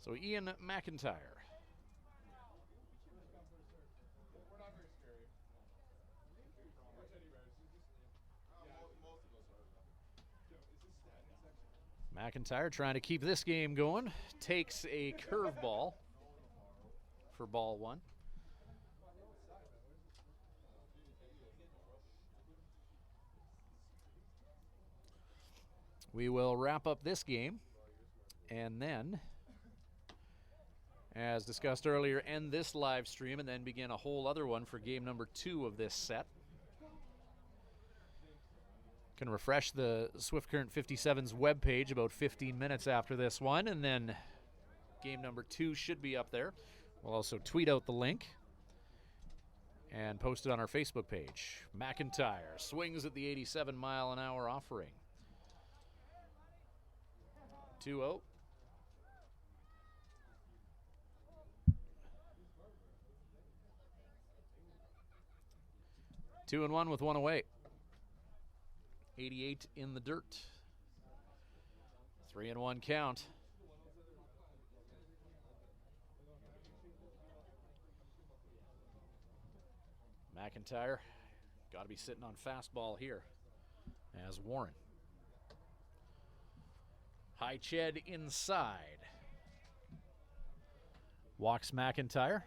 So Ian McIntyre. McIntyre trying to keep this game going. Takes a curveball for ball one. We will wrap up this game and then, as discussed earlier, end this live stream and then begin a whole other one for game number 2 of this set. Can refresh the Swift Current 57's webpage about 15 minutes after this one, and then game number 2 should be up there. We'll also tweet out the link and post it on our Facebook page. McIntyre swings at the 87-mile-an-hour offering. 2-0. Two and one with one away. 88 in the dirt. 3-1 count. McIntyre got to be sitting on fastball here as Warren. High Ched inside. Walks McIntyre.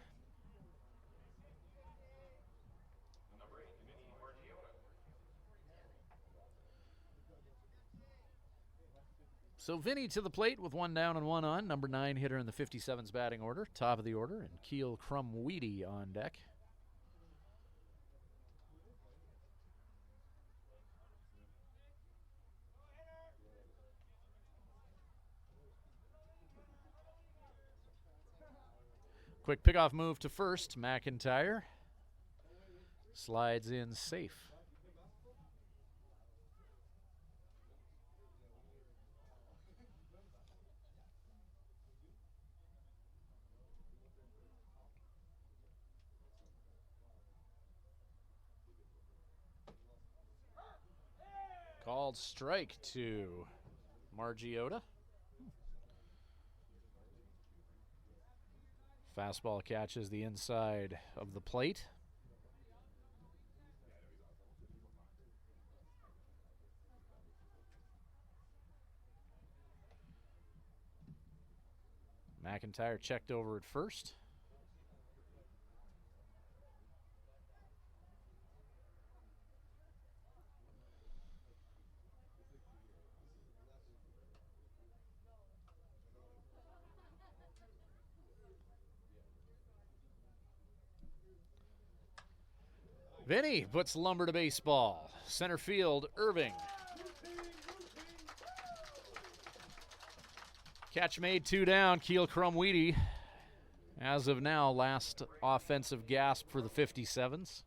So Vinny to the plate with one down and one on. Number 9 hitter in the 57's batting order. Top of the order. And Keel Crumweedy on deck. Quick pickoff move to first. McIntyre slides in safe. Called strike to Margiota. Fastball catches the inside of the plate. McIntyre checked over at first. Vinny puts lumber to baseball. Center field, Irving. Catch made, 2 down. Keel Crumweedy, as of now, last offensive gasp for the 57's.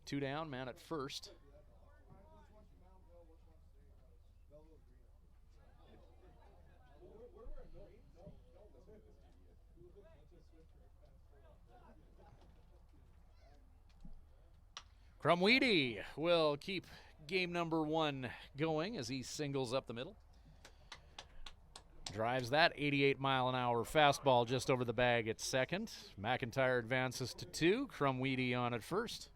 Two down, man at first. Crumweedy will keep game number 1 going as he singles up the middle. Drives that 88-mile-an-hour fastball just over the bag at second. McIntyre advances to 2. Crumweedy on at first.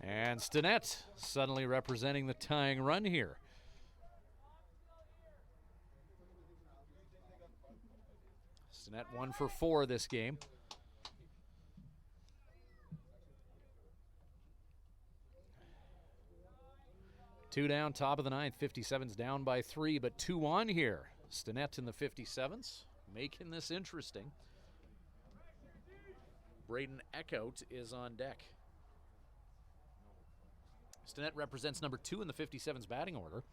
And Stinnett suddenly representing the tying run here. Stinnett 1 for 4 this game. Two down, top of the 9th. 57's down by 3, but 2 on here. Stinnett in the 57's, making this interesting. Braden Eckhout is on deck. Stinnett represents number 2 in the 57's batting order.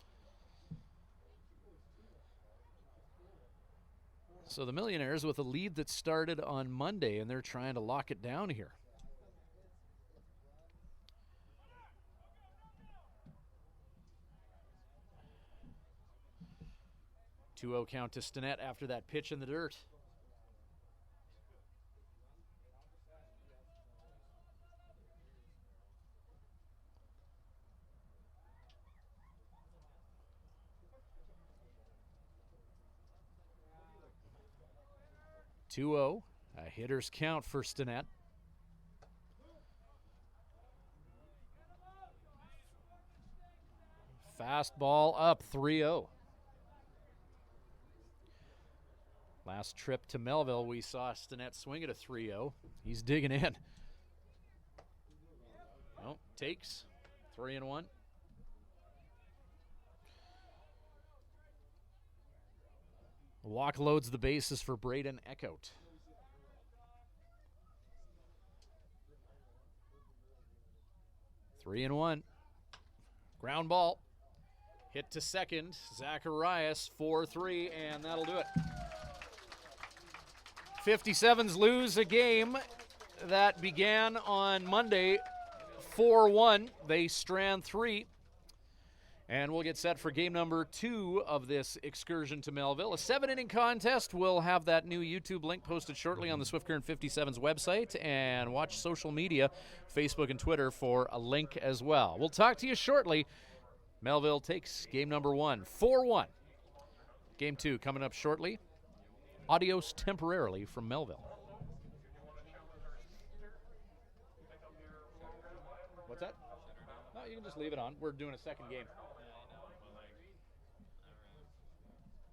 So the Millionaires with a lead that started on Monday, and they're trying to lock it down here. Two-0 count to Stinnett after that pitch in the dirt. Two-0, a hitter's count for Stinnett. Fastball up, 3-0. Last trip to Melville, we saw Stinnett swing at a 3-0. He's digging in. Well, takes 3-1. Walk loads the bases for Braden Eckhout. 3-1. Ground ball. Hit to second. Zacharias, 4-3, and that'll do it. 57's lose a game that began on Monday 4-1. They strand 3. And we'll get set for game number 2 of this excursion to Melville. A 7-inning contest. We'll have that new YouTube link posted shortly on the Swift Current 57's website. And watch social media, Facebook and Twitter, for a link as well. We'll talk to you shortly. Melville takes game number 1, 4-1. Game 2 coming up shortly. Adios temporarily from Melville. What's that? No, you can just leave it on. We're doing a second game.